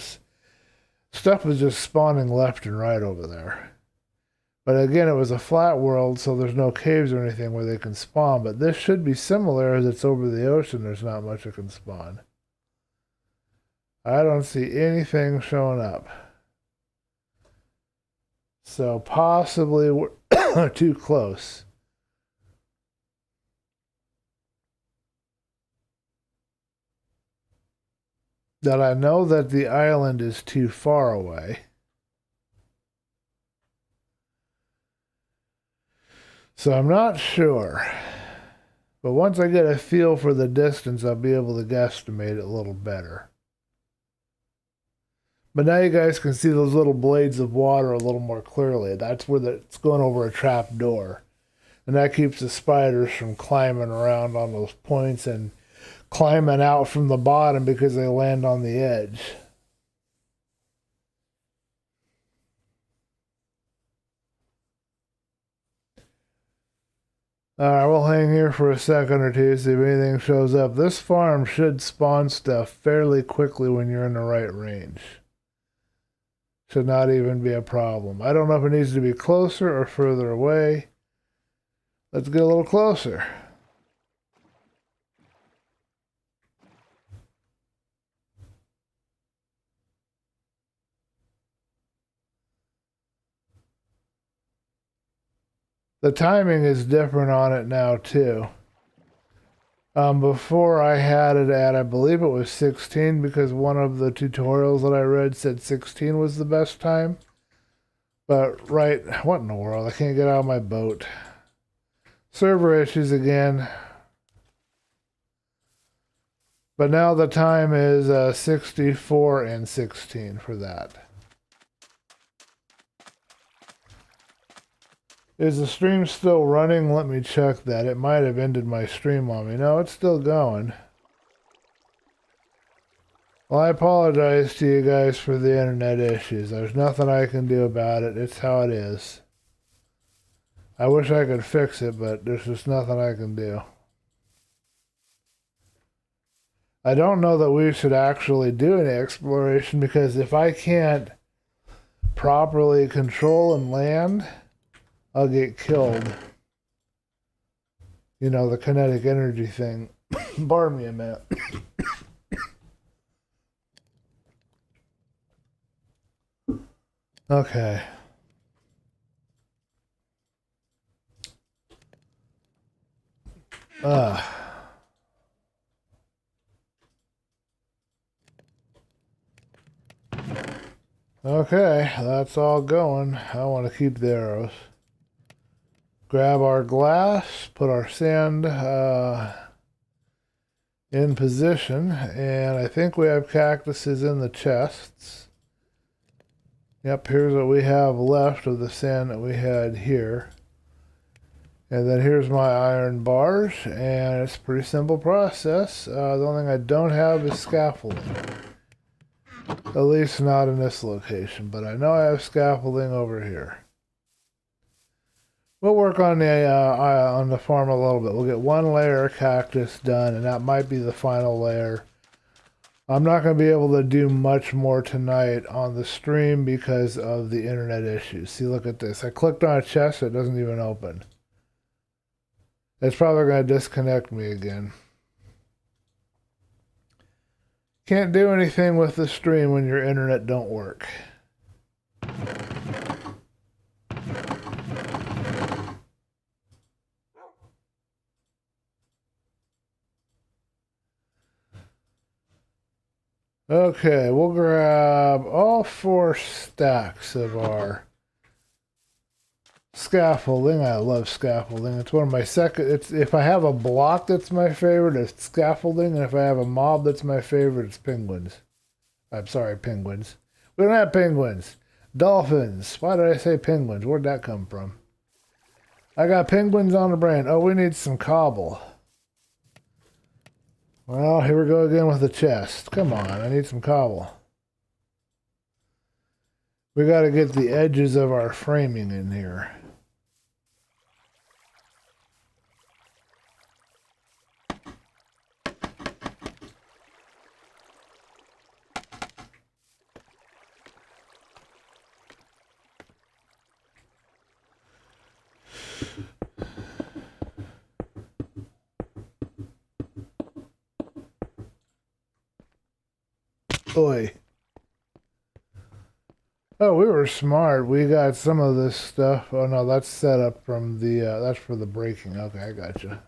Speaker 1: Stuff was just spawning left and right over there. But again, it was a flat world, so there's no caves or anything where they can spawn. But this should be similar as it's over the ocean. There's not much that can spawn. I don't see anything showing up. So possibly we're too close. That I know that the island is too far away. So I'm not sure. But once I get a feel for the distance, I'll be able to guesstimate it a little better. But now you guys can see those little blades of water a little more clearly. That's where it's going over a trap door. And that keeps the spiders from climbing around on those points and climbing out from the bottom because they land on the edge. Alright, we'll hang here for a second or two, see if anything shows up. This farm should spawn stuff fairly quickly when you're in the right range. Should not even be a problem. I don't know if it needs to be closer or further away. Let's get a little closer. The timing is different on it now, too. Before I had it at, I believe it was 16 because one of the tutorials that I read said 16 was the best time. But, right, what in the world? I can't get out of my boat. Server issues again. But now the time is 64 and 16 for that. Is the stream still running? Let me check that. It might have ended my stream on me. No, it's still going. Well, I apologize to you guys for the internet issues. There's nothing I can do about it. It's how it is. I wish I could fix it, but there's just nothing I can do. I don't know that we should actually do any exploration because if I can't properly control and land, I'll get killed. You know, the kinetic energy thing. Pardon me a minute. Okay. Okay, that's all going. I want to keep the arrows. Grab our glass, put our sand in position, and I think we have cactuses in the chests. Yep, here's what we have left of the sand that we had here. And then here's my iron bars, and it's a pretty simple process. The only thing I don't have is scaffolding. At least not in this location, but I know I have scaffolding over here. We'll work on the farm a little bit. We'll get one layer of cactus done, and that might be the final layer. I'm not going to be able to do much more tonight on the stream because of the internet issues. See, look at this. I clicked on a chest, it doesn't even open. It's probably going to disconnect me again. Can't do anything with the stream when your internet don't work. Okay, we'll grab all 4 stacks of our Scaffolding. I love scaffolding. It's one of my second. It's if I have a block that's my favorite, it's scaffolding, and if I have a mob that's my favorite, it's penguins. I'm sorry, penguins. We don't have penguins. Dolphins. Why did I say penguins? Where'd that come from? I got penguins on the brain. Oh, we need some cobble. Well, here we go again with the chest. Come on, I need some cobble. We got to get the edges of our framing in here. Boy. Oh, we were smart. We got some of this stuff. Oh no, that's set up from the that's for the breaking. Okay, I gotcha.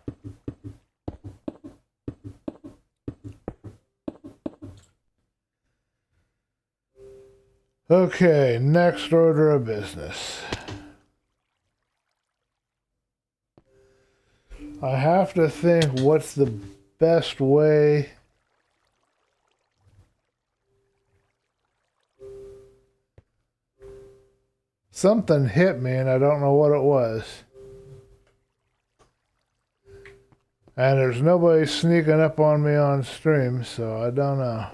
Speaker 1: Okay, next order of business. I have to think what's the best way. Something hit me and I don't know what it was. And there's nobody sneaking up on me on stream, so I don't know.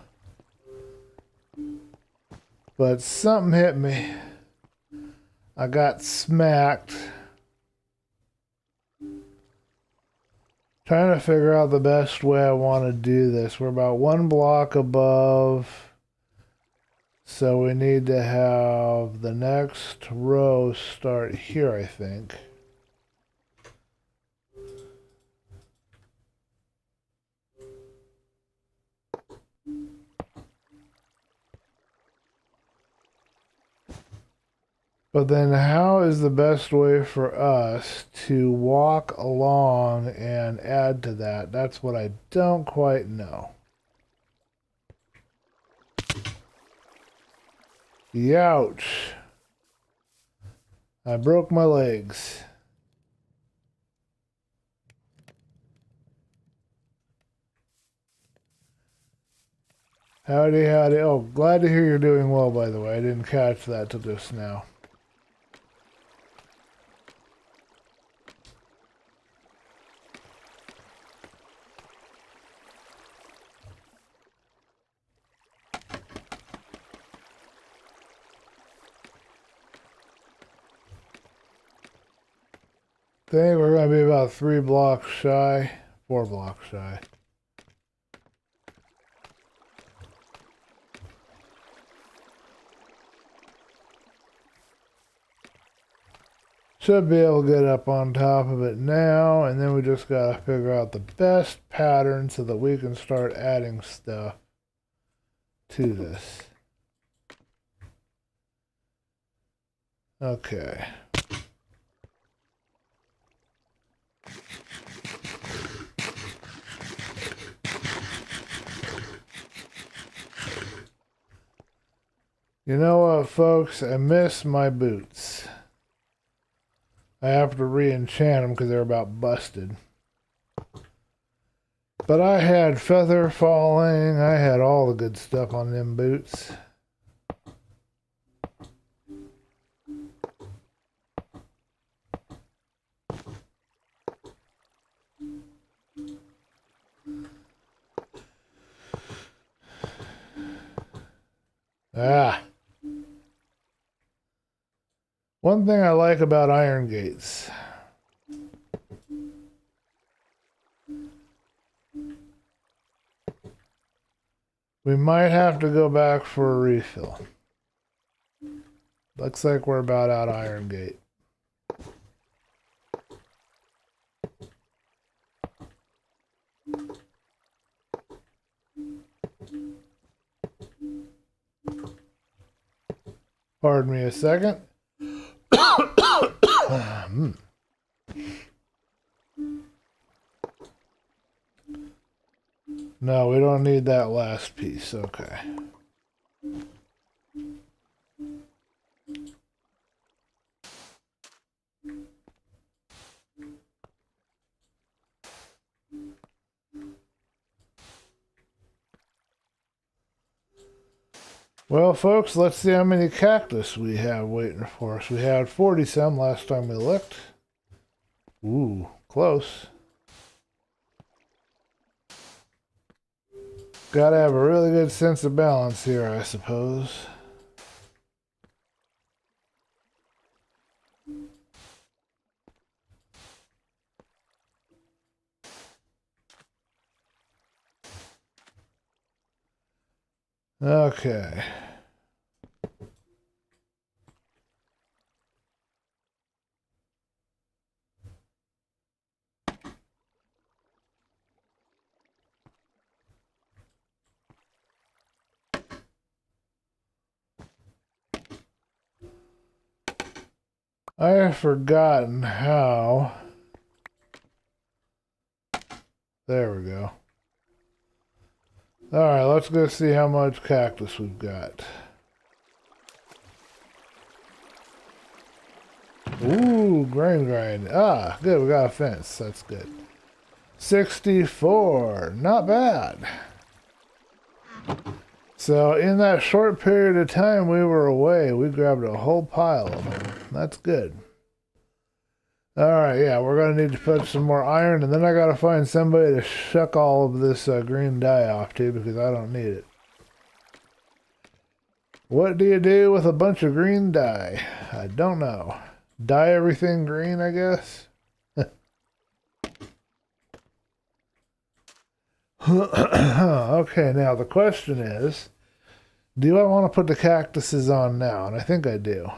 Speaker 1: But something hit me. I got smacked. Trying to figure out the best way I want to do this. We're about one block above. So we need to have the next row start here, I think. But then how is the best way for us to walk along and add to that? That's what I don't quite know. Youch. I broke my legs. Howdy, howdy. Oh, glad to hear you're doing well, by the way. I didn't catch that till just now. I think we're going to be about 3 blocks shy, 4 blocks shy. Should be able to get up on top of it now, and then we just got to figure out the best pattern so that we can start adding stuff to this. Okay. You know what, folks? I miss my boots. I have to re-enchant them because they're about busted. But I had feather falling. I had all the good stuff on them boots. Ah. One thing I like about iron gates. We might have to go back for a refill. Looks like we're about out of iron gate. Pardon me a second. No, we don't need that last piece. Okay. Well, folks, let's see how many cactus we have waiting for us. We had 40 some last time we looked. Ooh, close. Gotta have a really good sense of balance here, I suppose. Okay. I have forgotten how. There we go. Alright, let's go see how much cactus we've got. Ooh, grind. Ah, good, we got a fence. That's good. 64. Not bad. So, in that short period of time we were away, we grabbed a whole pile of them. That's good. Alright, yeah, we're going to need to put some more iron, and then I got to find somebody to shuck all of this green dye off to, because I don't need it. What do you do with a bunch of green dye? I don't know. Dye everything green, I guess? Okay, now the question is, do I want to put the cactuses on now? And I think I do.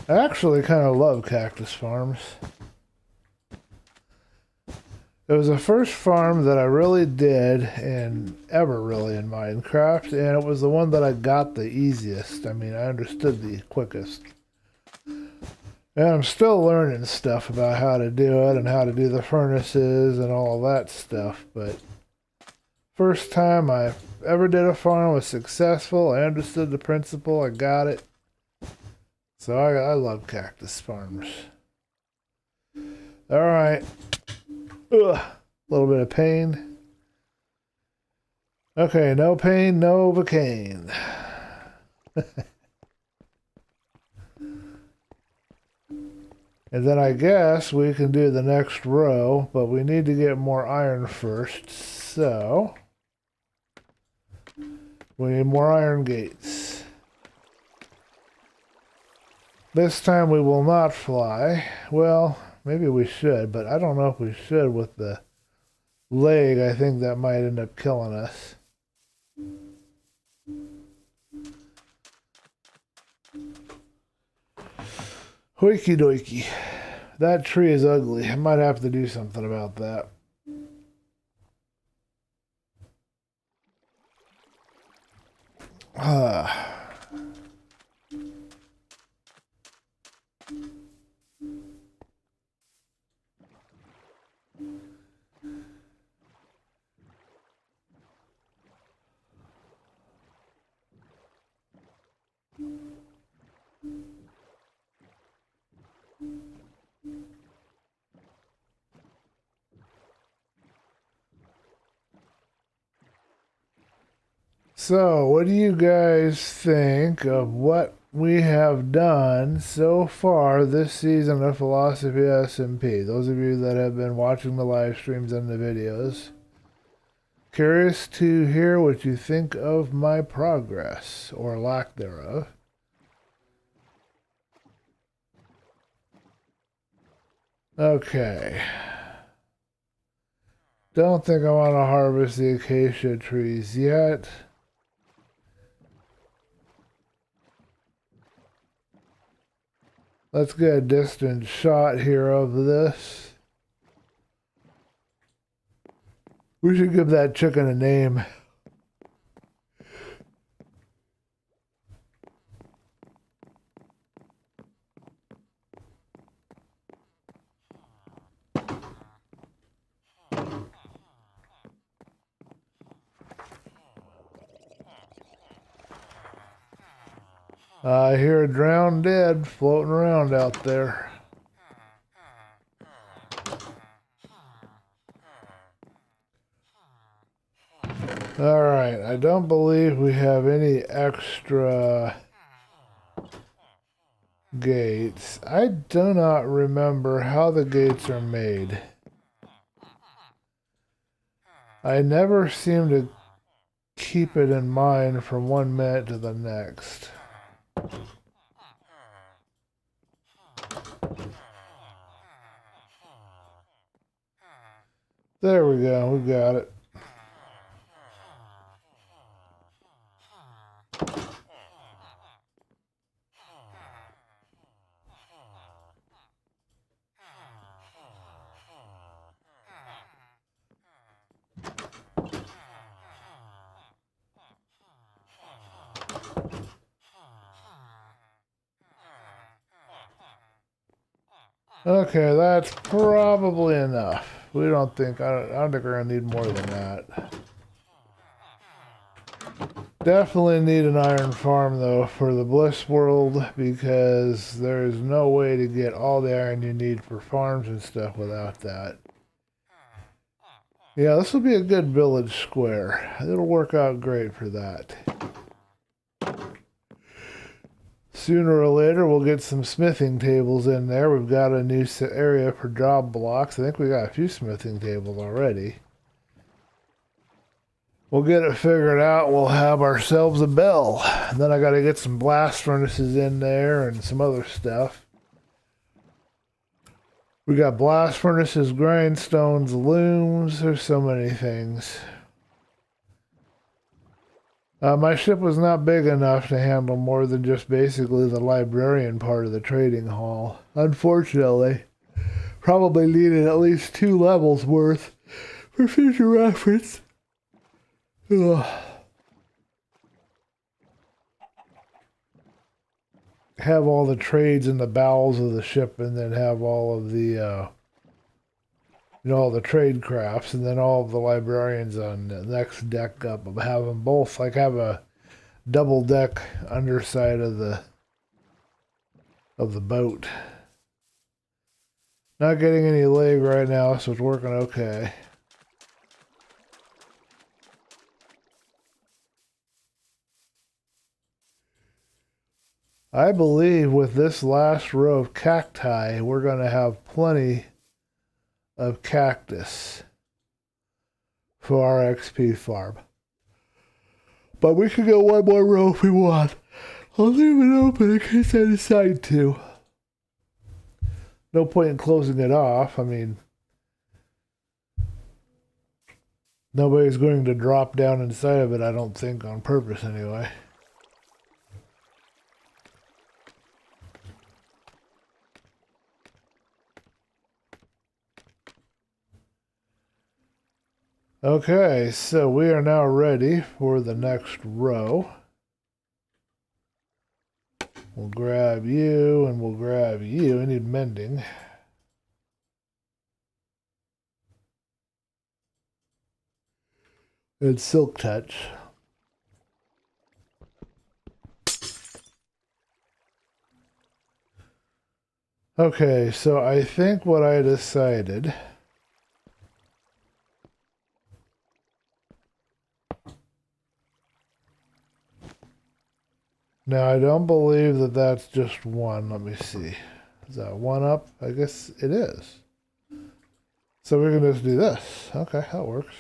Speaker 1: I actually kind of love cactus farms. It was the first farm that I really did and ever really in Minecraft, and it was the one that I got the easiest. I mean, I understood the quickest. And I'm still learning stuff about how to do it and how to do the furnaces and all that stuff, but first time I ever did a farm was successful. I understood the principle. I got it. So I love cactus farms. All right. Ugh. A little bit of pain. Okay, no pain, no Novocaine. And then I guess we can do the next row, but we need to get more iron first. So we need more iron gates. This time we will not fly. Well, maybe we should, but I don't know if we should with the leg. I think that might end up killing us. Hoikey doikey. That tree is ugly. I might have to do something about that. So, what do you guys think of what we have done so far this season of Philosophy SMP? Those of you that have been watching the live streams and the videos. Curious to hear what you think of my progress, or lack thereof. Okay. Don't think I want to harvest the acacia trees yet. Let's get a distant shot here of this. We should give that chicken a name. I hear a drowned dead floating around out there. Alright, I don't believe we have any extra gates. I do not remember how the gates are made. I never seem to keep it in mind from 1 minute to the next. There we go, we got it. Okay, that's probably enough. I don't think we're gonna need more than that. Definitely need an iron farm though for the Bliss world, because there is no way to get all the iron you need for farms and stuff without that. Yeah, this will be a good village square. It'll work out great for that. Sooner or later, we'll get some smithing tables in there. We've got a new area for job blocks. I think we got a few smithing tables already. We'll get it figured out. We'll have ourselves a bell. And then I got to get some blast furnaces in there and some other stuff. We got blast furnaces, grindstones, looms. There's so many things. My ship was not big enough to handle more than just basically the librarian part of the trading hall. Unfortunately, probably needed at least 2 levels worth for future reference. Ugh. Have all the trades in the bowels of the ship, and then have all of the all the trade crafts, and then all of the librarians on the next deck up. Have them both, like, have a double deck underside of the boat. Not getting any leg right now, so it's working okay. I believe with this last row of cacti, we're going to have plenty of cactus for our XP farm. But we can go 1 more row if we want. I'll leave it open in case I decide to. No point in closing it off. I mean, nobody's going to drop down inside of it, I don't think, on purpose anyway. Okay, so we are now ready for the next row. We'll grab you, and we'll grab you. I need mending. And silk touch. Okay, so I think what I decided... Now, I don't believe that that's just 1. Let me see. Is that 1 up? I guess it is. So we're going to just do this. Okay, that works.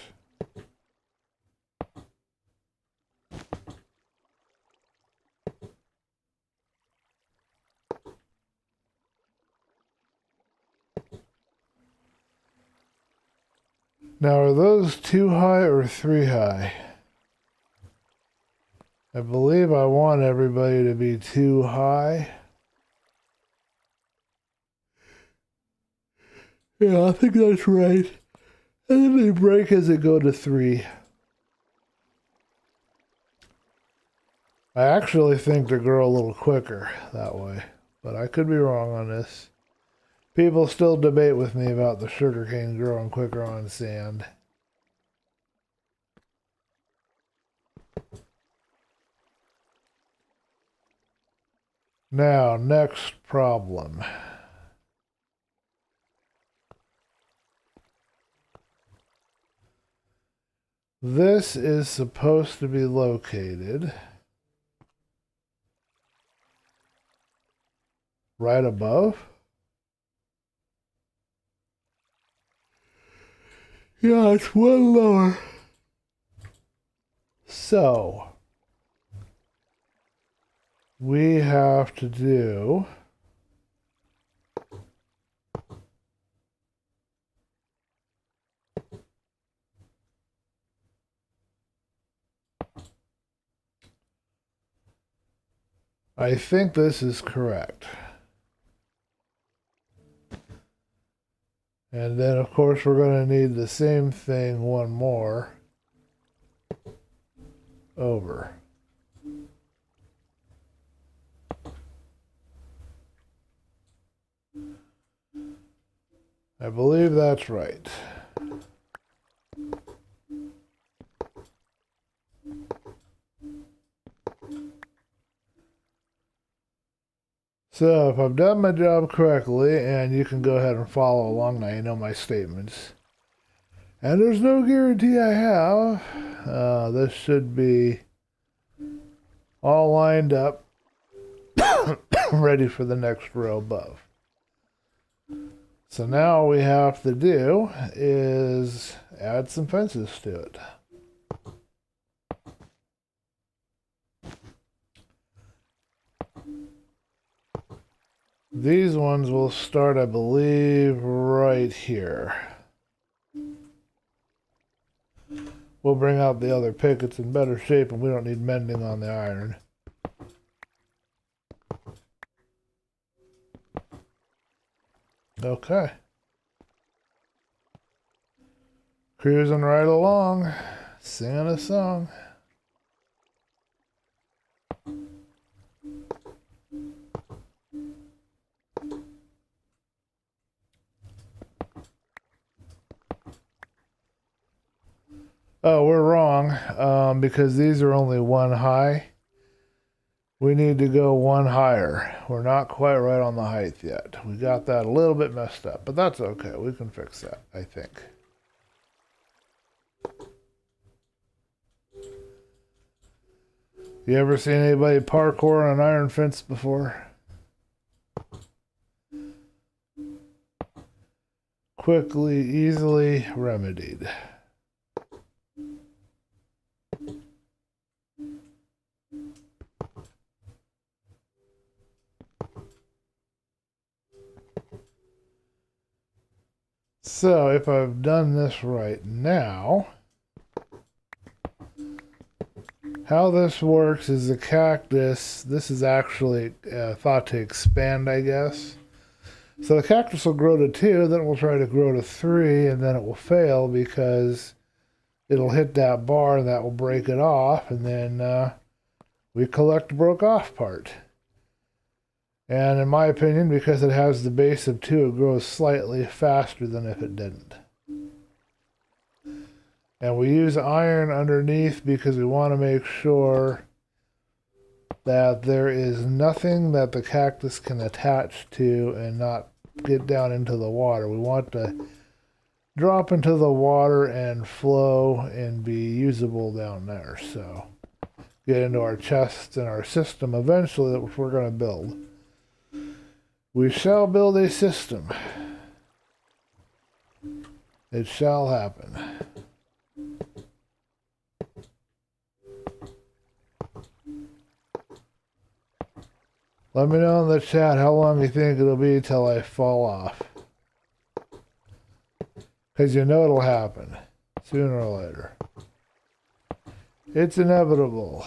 Speaker 1: Now, are those 2 high or 3 high? I believe I want everybody to be 2 high. Yeah, I think that's right. And then they break as they go to 3. I actually think they grow a little quicker that way, but I could be wrong on this. People still debate with me about the sugarcane growing quicker on sand. Now, next problem. This is supposed to be located right above. Yeah, it's one lower. So we have to do I think this is correct. And then, of course, we're going to need the same thing one more over. I believe that's right. So if I've done my job correctly, and you can go ahead and follow along now, you know my statements. And there's no guarantee I have. This should be all lined up, ready for the next row above. So now all we have to do is add some fences to it. These ones will start, I believe, right here. We'll bring out the other pickets in better shape, and we don't need mending on the iron. Okay. Cruising right along, singing a song. Oh, we're wrong, because these are only one high. We need to go one higher. We're not quite right on the height yet. We got that a little bit messed up, but that's okay. We can fix that, I think. You ever seen anybody parkour on an iron fence before? Quickly, easily remedied. So if I've done this right now, how this works is the cactus, this is actually thought to expand, I guess. So the cactus will grow to 2, then it will try to grow to 3, and then it will fail because it'll hit that bar and that will break it off, and then we collect the broke off part. And in my opinion, because it has the base of 2, it grows slightly faster than if it didn't. And we use iron underneath because we want to make sure that there is nothing that the cactus can attach to and not get down into the water. We want to drop into the water and flow and be usable down there. So get into our chests and our system eventually, which we're going to build. We shall build a system. It shall happen. Let me know in the chat how long you think it'll be till I fall off. Because you know it'll happen. Sooner or later. It's inevitable.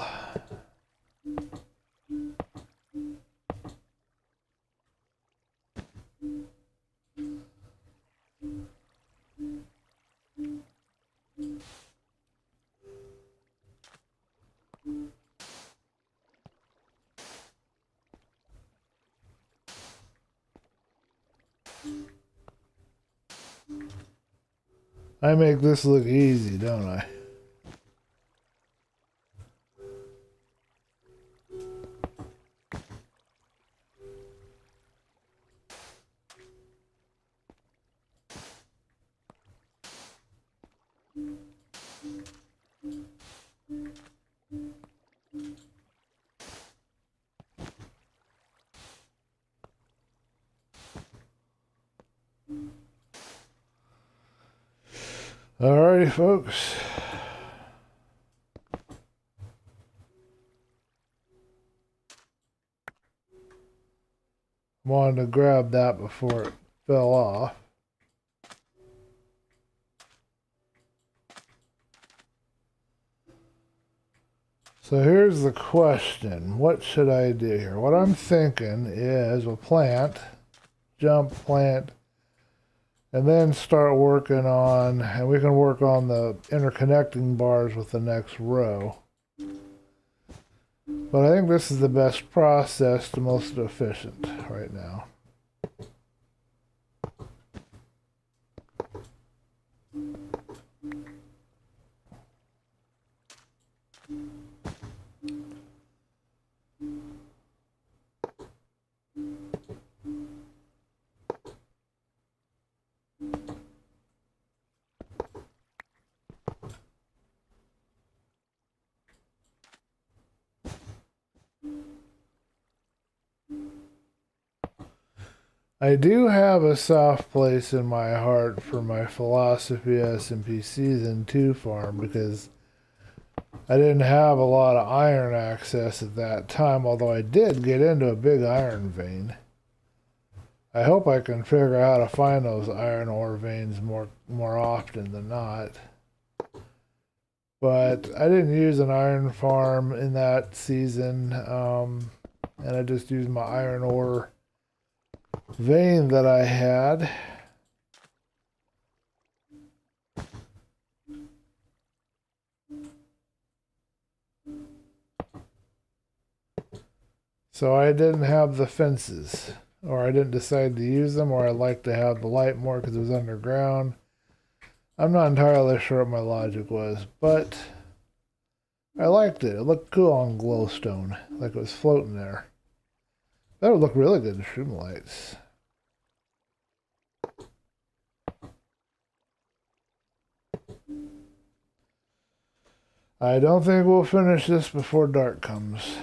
Speaker 1: I make this look easy, don't I? Alrighty, folks. Wanted to grab that before it fell off. So here's the question. What should I do here? What I'm thinking is we'll plant, jump, plant, and then start working on, and we can work on the interconnecting bars with the next row. But I think this is the best process, the most efficient right now. I do have a soft place in my heart for my Philosophy SMP Season 2 farm because I didn't have a lot of iron access at that time, although I did get into a big iron vein. I hope I can figure out how to find those iron ore veins more often than not. But I didn't use an iron farm in that season, and I just used my iron ore vein that I had. So I didn't have the fences, or I didn't decide to use them, or I liked to have the light more because it was underground. I'm not entirely sure what my logic was, but I liked it. It looked cool on glowstone, like it was floating there. That would look really good in stream lights. I don't think we'll finish this before dark comes.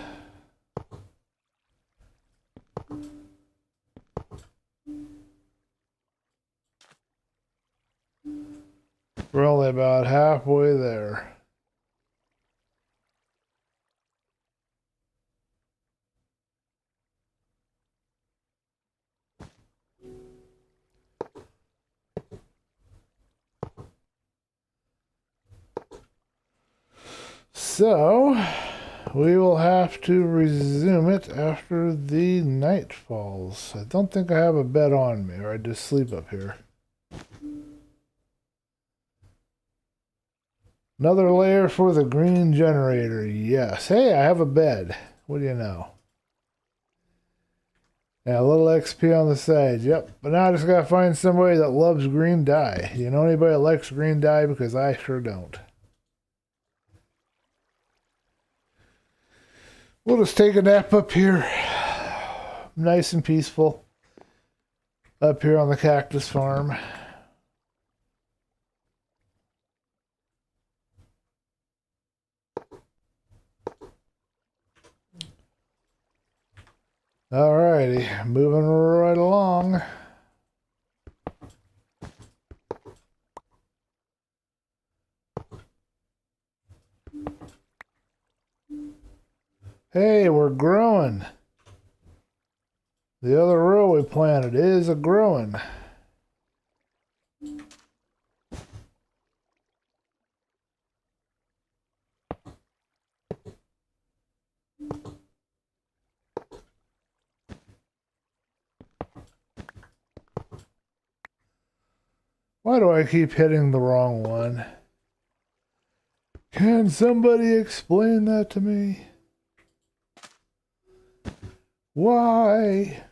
Speaker 1: We're only about halfway there. So, we will have to resume it after the night falls. I don't think I have a bed on me, or I just sleep up here. Another layer for the green generator. Yes. Hey, I have a bed. What do you know? Yeah, a little XP on the side. Yep. But now I just gotta find somebody that loves green dye. You know anybody that likes green dye? Because I sure don't. We'll just take a nap up here. Nice and peaceful. Up here on the Cactus farm. Alrighty, moving right along. Hey, we're growing. The other row we planted is a growing. Why do I keep hitting the wrong one? Can somebody explain that to me? Why?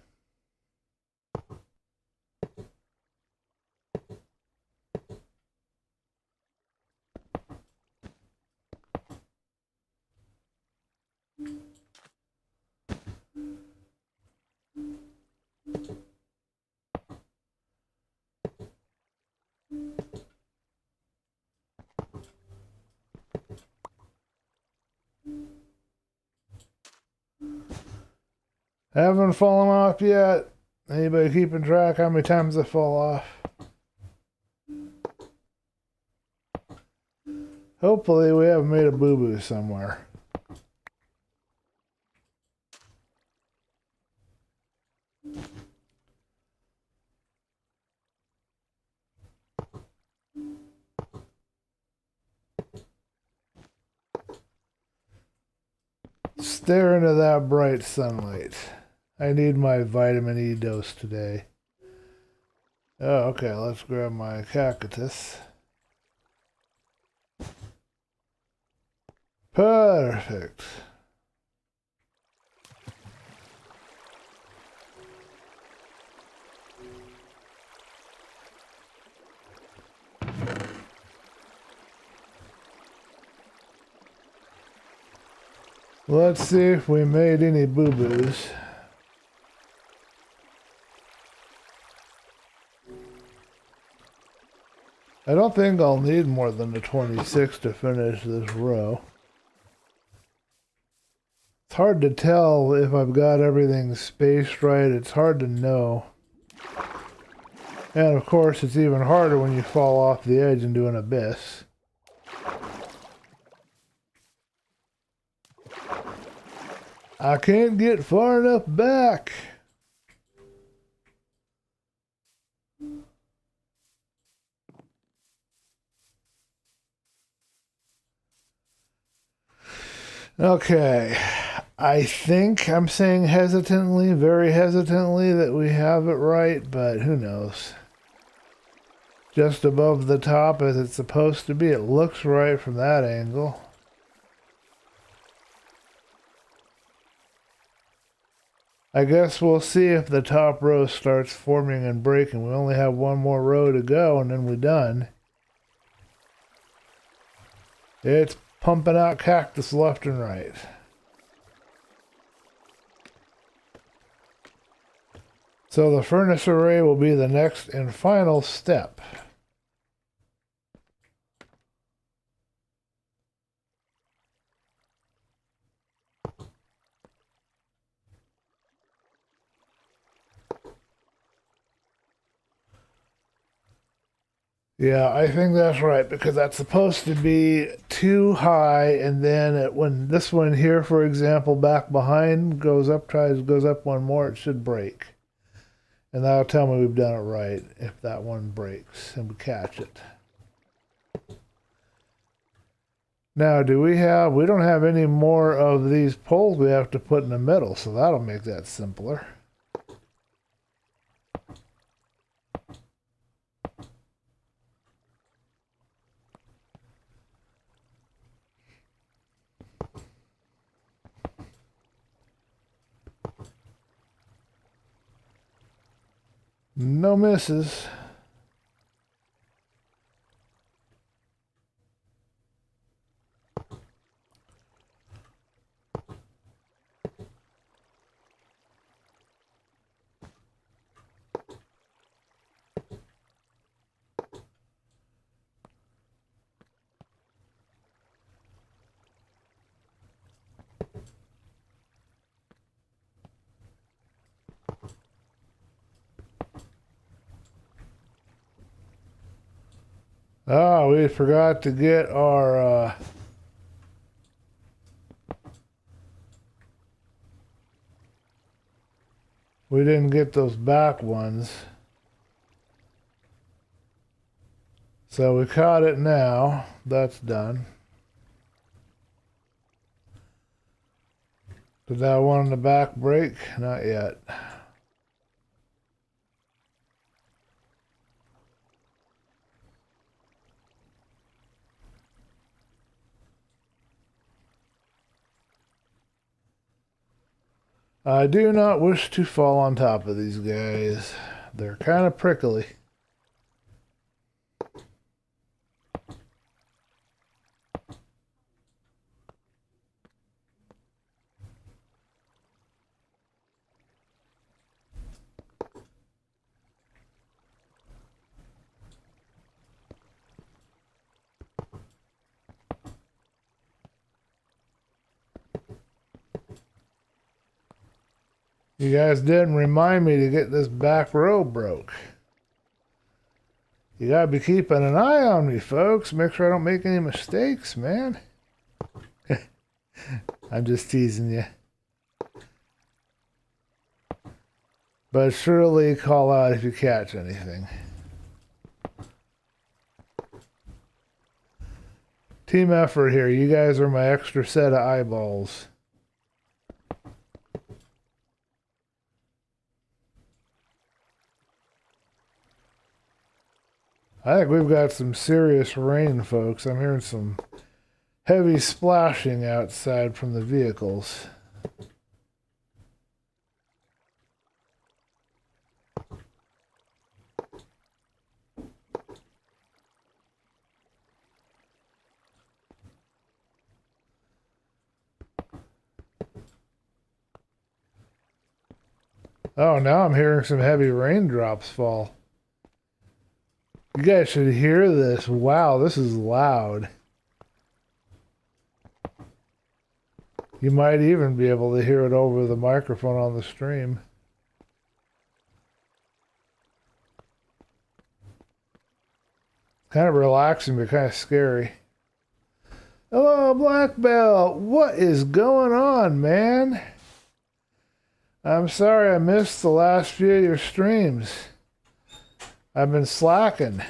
Speaker 1: Haven't fallen off yet. Anybody keeping track how many times I fall off? Hopefully we haven't made a boo-boo somewhere. Stare into that bright sunlight. I need my vitamin E dose today. Oh, okay, let's grab my cactus. Perfect. Let's see if we made any boo-boos. I don't think I'll need more than the 26 to finish this row. It's hard to tell if I've got everything spaced right. It's hard to know. And of course, it's even harder when you fall off the edge into an abyss. I can't get far enough back. Okay, I think I'm saying hesitantly, very hesitantly, that we have it right, but who knows. Just above the top as it's supposed to be. It looks right from that angle. I guess we'll see if the top row starts forming and breaking. We only have one more row to go and then we're done. It's pumping out cactus left and right. So the furnace array will be the next and final step. Yeah, I think that's right, because that's supposed to be too high, and then when this one here, for example, back behind goes up one more, it should break. And that'll tell me we've done it right if that one breaks and we catch it. Now, we don't have any more of these poles we have to put in the middle, so that'll make that simpler. No misses. Oh, we forgot to get our we didn't get those back ones. So we caught it now. That's done. Did that one in the back break? Not yet. I do not wish to fall on top of these guys. They're kind of prickly. You guys didn't remind me to get this back row broke. You gotta be keeping an eye on me, folks. Make sure I don't make any mistakes, man. I'm just teasing you. But surely call out if you catch anything. Team effort here. You guys are my extra set of eyeballs. I think we've got some serious rain, folks. I'm hearing some heavy splashing outside from the vehicles. Oh, now I'm hearing some heavy raindrops fall. You guys should hear this. Wow, this is loud. You might even be able to hear it over the microphone on the stream. Kind of relaxing, but kind of scary. Hello, Black Belt. What is going on, man? I'm sorry I missed the last few of your streams. I've been slacking.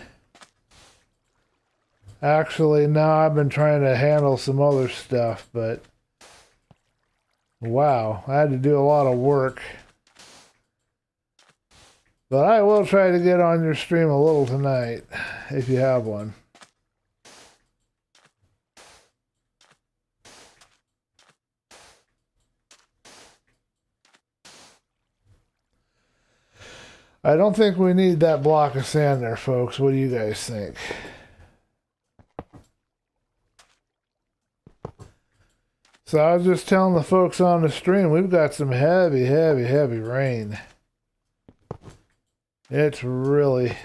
Speaker 1: Actually, no, I've been trying to handle some other stuff, but wow, I had to do a lot of work. But I will try to get on your stream a little tonight, if you have one. I don't think we need that block of sand there, folks. What do you guys think? So I was just telling the folks on the stream, we've got some heavy, heavy, heavy rain. It's really,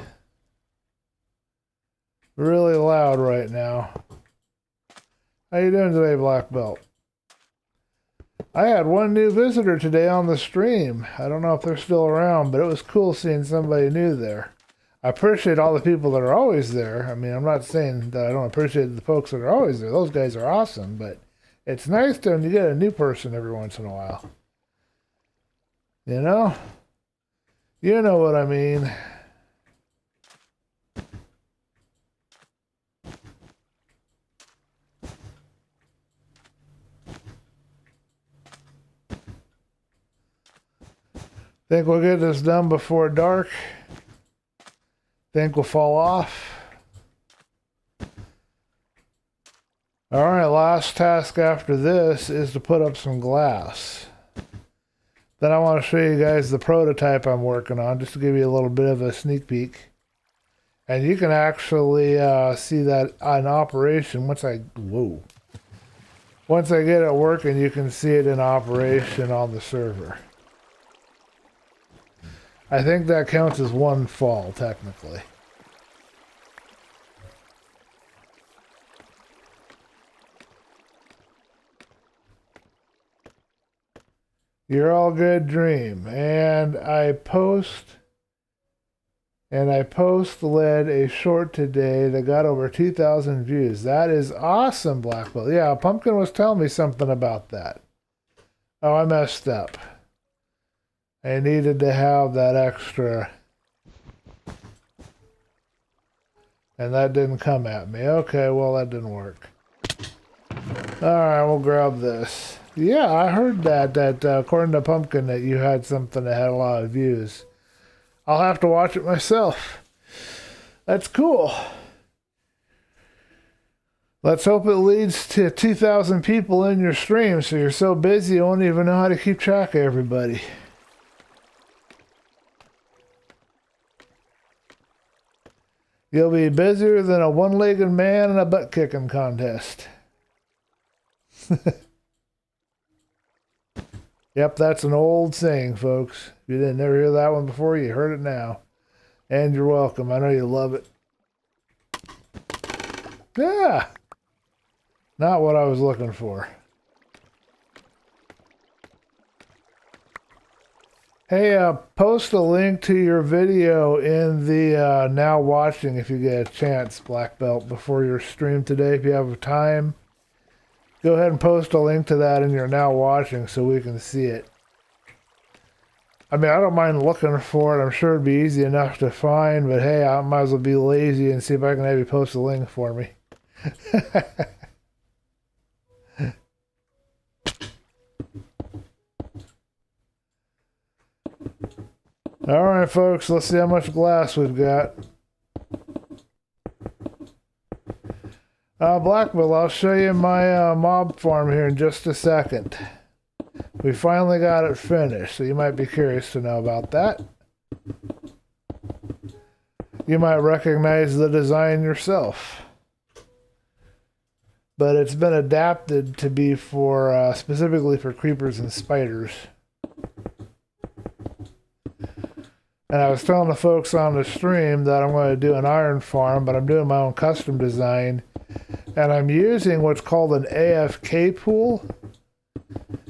Speaker 1: really loud right now. How you doing today, Black Belt? I had one new visitor today on the stream. I don't know if they're still around, but it was cool seeing somebody new there. I appreciate all the people that are always there. I mean, I'm not saying that I don't appreciate the folks that are always there. Those guys are awesome, but it's nice when you get a new person every once in a while. You know? You know what I mean. Think we'll get this done before dark? Think we'll fall off? Alright, last task after this is to put up some glass. Then I want to show you guys the prototype I'm working on, just to give you a little bit of a sneak peek. And you can actually see that in operation once I get it working, you can see it in operation on the server. I think that counts as one fall, technically. You're all good, Dream. And I led a short today that got over 2,000 views. That is awesome, Black Belt. Yeah, Pumpkin was telling me something about that. Oh, I messed up. I needed to have that extra. And that didn't come at me. Okay, well, that didn't work. Alright, we'll grab this. Yeah, I heard that according to Pumpkin that you had something that had a lot of views. I'll have to watch it myself. That's cool. Let's hope it leads to 2,000 people in your stream so you're so busy you won't even know how to keep track of everybody. You'll be busier than a one-legged man in a butt-kicking contest. Yep, that's an old saying, folks. If you didn't ever hear that one before, you heard it now. And you're welcome. I know you love it. Yeah! Not what I was looking for. Hey, post a link to your video in the now watching if you get a chance, Black Belt, before your stream today. If you have time, go ahead and post a link to that in your now watching so we can see it. I mean, I don't mind looking for it. I'm sure it'd be easy enough to find, but hey, I might as well be lazy and see if I can have you post a link for me. All right, folks, let's see how much glass we've got. Blackville, I'll show you my mob farm here in just a second. We finally got it finished, so you might be curious to know about that. You might recognize the design yourself. But it's been adapted to be for specifically for creepers and spiders. And I was telling the folks on the stream that I'm going to do an iron farm, but I'm doing my own custom design. And I'm using what's called an AFK pool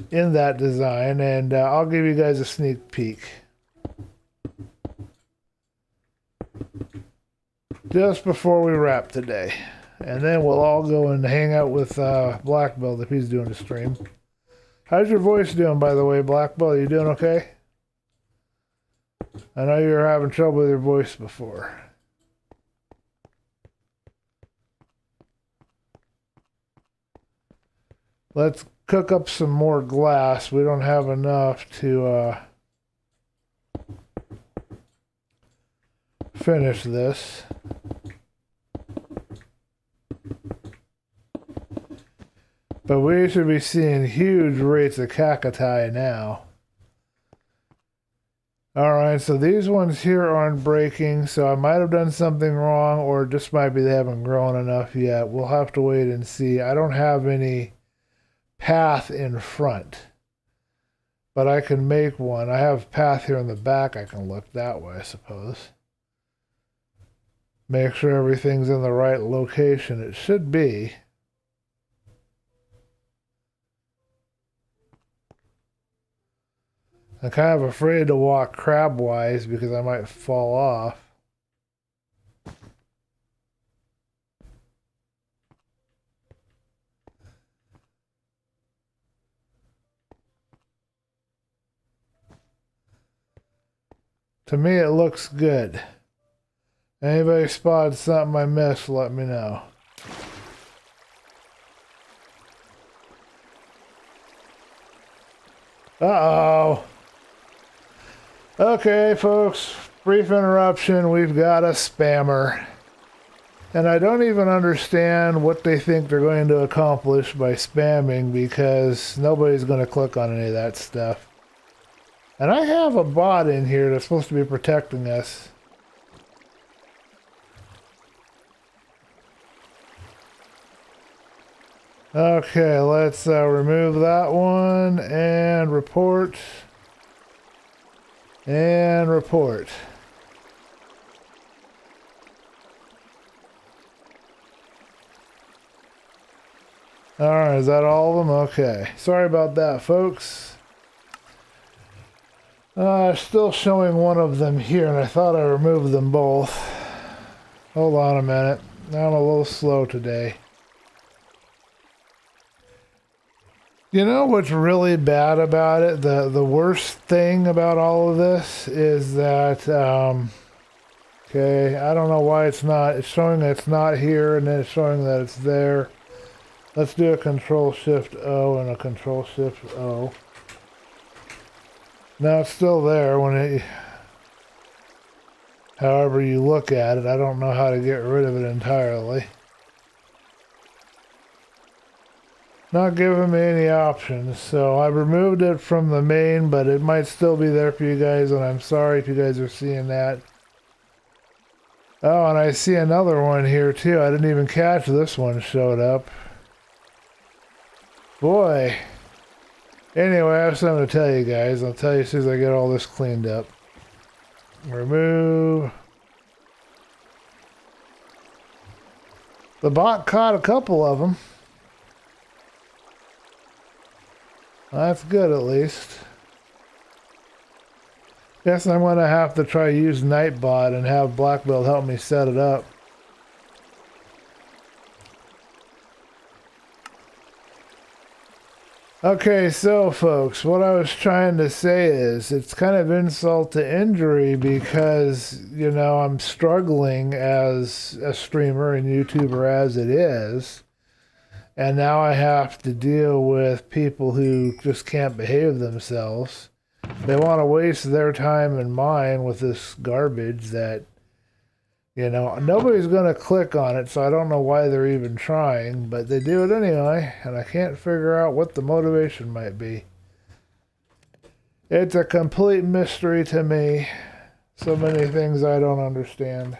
Speaker 1: in that design, and I'll give you guys a sneak peek. Just before we wrap today. And then we'll all go and hang out with Black Belt if he's doing the stream. How's your voice doing, by the way, Black Belt? You doing okay? I know you were having trouble with your voice before. Let's cook up some more glass. We don't have enough to finish this. But we should be seeing huge rates of cacti now. Alright, so these ones here aren't breaking, so I might have done something wrong, or it just might be they haven't grown enough yet. We'll have to wait and see. I don't have any path in front, but I can make one. I have path here in the back. I can look that way, I suppose. Make sure everything's in the right location. It should be. I'm kind of afraid to walk crabwise because I might fall off. To me, it looks good. Anybody spotted something I missed, let me know. Uh-oh. Okay, folks, brief interruption. We've got a spammer. And I don't even understand what they think they're going to accomplish by spamming, because nobody's going to click on any of that stuff. And I have a bot in here that's supposed to be protecting us. Okay, let's remove that one and report. And report. Alright, is that all of them? Okay. Sorry about that, folks. Still showing one of them here, and I thought I removed them both. Hold on a minute. I'm a little slow today. You know what's really bad about it? The worst thing about all of this is that, okay, I don't know why it's showing that it's not here, and then it's showing that it's there. Let's do a Control-Shift-O and a Control-Shift-O. Now it's still there when it, however you look at it. I don't know how to get rid of it entirely. Not giving me any options, so I removed it from the main, but it might still be there for you guys, and I'm sorry if you guys are seeing that. Oh, and I see another one here too. I didn't even catch this one showed up. Boy. Anyway, I have something to tell you guys. I'll tell you as soon as I get all this cleaned up. Remove. The bot caught a couple of them. That's good, at least. Guess I'm going to have to try use Nightbot and have Black Belt help me set it up. Okay, so folks, what I was trying to say is it's kind of insult to injury because, you know, I'm struggling as a streamer and YouTuber as it is. And now I have to deal with people who just can't behave themselves. They want to waste their time and mine with this garbage that, you know, nobody's going to click on it, so I don't know why they're even trying, but they do it anyway, and I can't figure out what the motivation might be. It's a complete mystery to me. So many things I don't understand.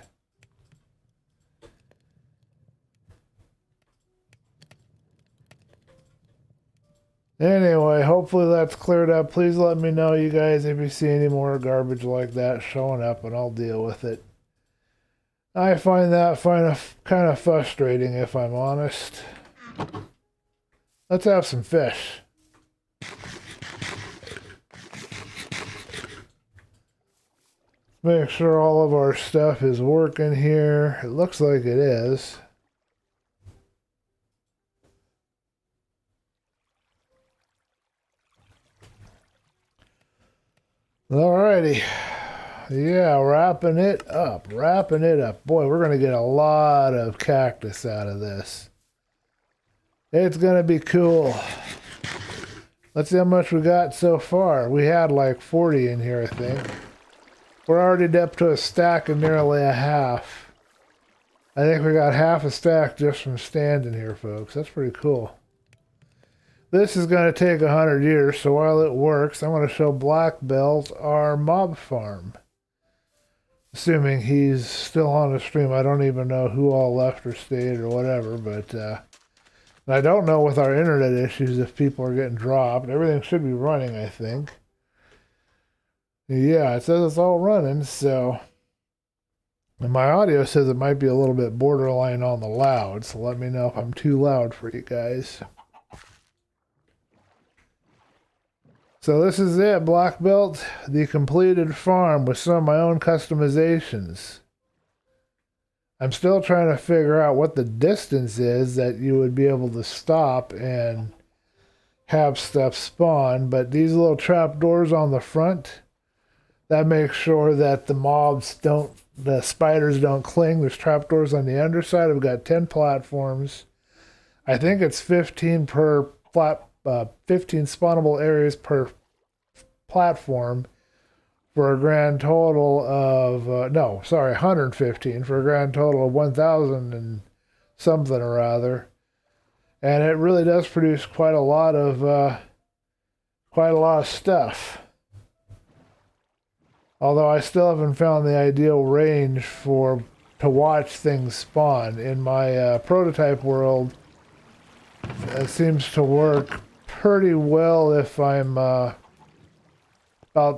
Speaker 1: Anyway, hopefully that's cleared up. Please let me know, you guys, if you see any more garbage like that showing up, and I'll deal with it. I find that kind of frustrating, if I'm honest. Let's have some fish. Make sure all of our stuff is working here. It looks like it is. Alrighty. Yeah, wrapping it up. Boy, we're going to get a lot of cactus out of this. It's going to be cool. Let's see how much we got so far. We had like 40 in here, I think. We're already up to a stack of nearly a half. I think we got half a stack just from standing here, folks. That's pretty cool. This is going to take 100 years, so while it works, I'm going to show Black Belt our mob farm. Assuming he's still on the stream. I don't even know who all left or stayed or whatever, but I don't know with our internet issues if people are getting dropped. Everything should be running, I think. Yeah, it says it's all running, so... And my audio says it might be a little bit borderline on the loud, so let me know if I'm too loud for you guys. So this is it, Black Belt, the completed farm with some of my own customizations. I'm still trying to figure out what the distance is that you would be able to stop and have stuff spawn, but these little trap doors on the front, that makes sure that the spiders don't cling. There's trap doors on the underside. I've got 10 platforms. I think it's 15 per 15 spawnable areas per platform for a grand total of 115 for a grand total of 1,000 and something or other. And it really does produce quite a lot of stuff. Although I still haven't found the ideal range to watch things spawn. In my prototype world, it seems to work pretty well if I'm about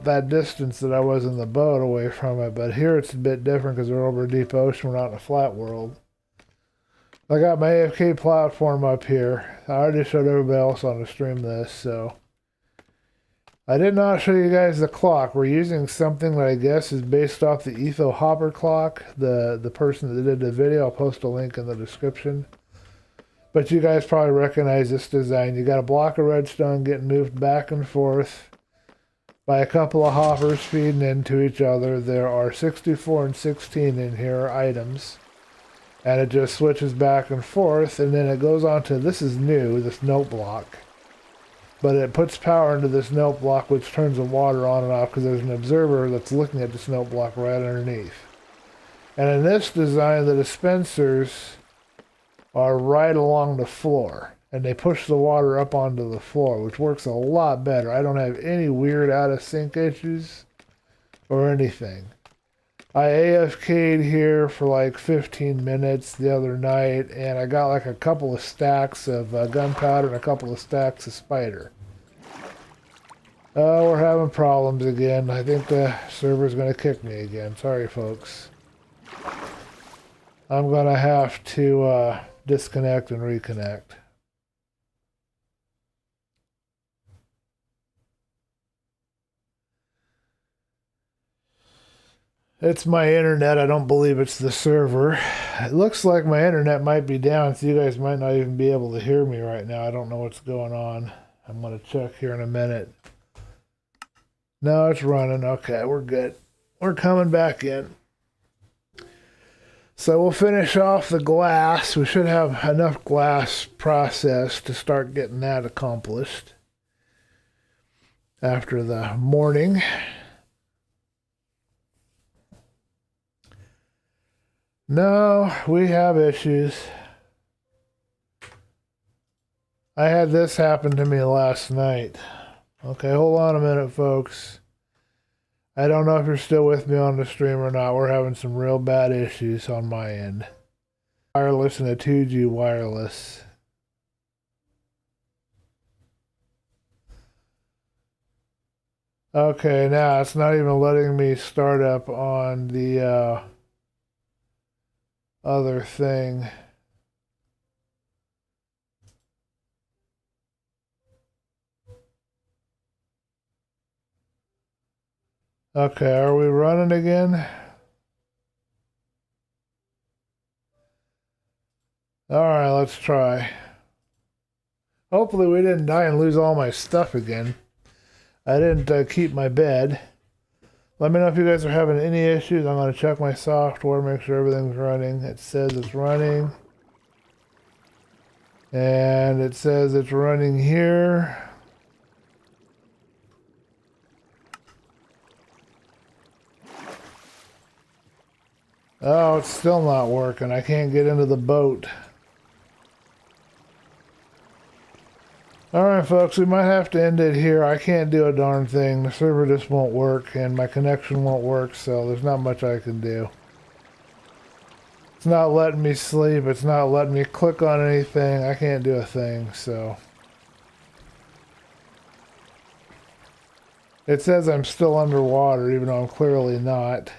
Speaker 1: that distance that I was in the boat away from it, but here it's a bit different because we're over a deep ocean, we're not in a flat world. I got my AFK platform up here. I already showed everybody else on the stream this, so... I did not show you guys the clock. We're using something that I guess is based off the Etho Hopper clock. The person that did the video, I'll post a link in the description. But you guys probably recognize this design. You got a block of redstone getting moved back and forth by a couple of hoppers feeding into each other. There are 64 and 16 in here items. And it just switches back and forth, and then it goes on to, this is new, this note block. But it puts power into this note block, which turns the water on and off because there's an observer that's looking at this note block right underneath. And in this design, the dispensers are right along the floor. And they push the water up onto the floor, which works a lot better. I don't have any weird out-of-sync issues or anything. I AFK'd here for like 15 minutes the other night, and I got like a couple of stacks of gunpowder and a couple of stacks of spider. Oh, we're having problems again. I think the server's going to kick me again. Sorry, folks. I'm going to have to disconnect and reconnect. It's my internet. I don't believe it's the server. It looks like my internet might be down, so you guys might not even be able to hear me right now. I don't know what's going on. I'm going to check here in a minute. No, it's running. Okay, we're good. We're coming back in. So we'll finish off the glass. We should have enough glass processed to start getting that accomplished after the morning. No, we have issues. I had this happen to me last night. Okay, hold on a minute, folks. I don't know if you're still with me on the stream or not. We're having some real bad issues on my end. Wireless and a 2G wireless. Okay, now it's not even letting me start up on the other thing. Okay, are we running again? Alright, let's try. Hopefully we didn't die and lose all my stuff again. I didn't keep my bed. Let me know if you guys are having any issues. I'm going to check my software, make sure everything's running. It says it's running. And it says it's running here. Oh, it's still not working. I can't get into the boat. Alright, folks, we might have to end it here. I can't do a darn thing. The server just won't work, and my connection won't work, so there's not much I can do. It's not letting me sleep. It's not letting me click on anything. I can't do a thing, so. It says I'm still underwater, even though I'm clearly not.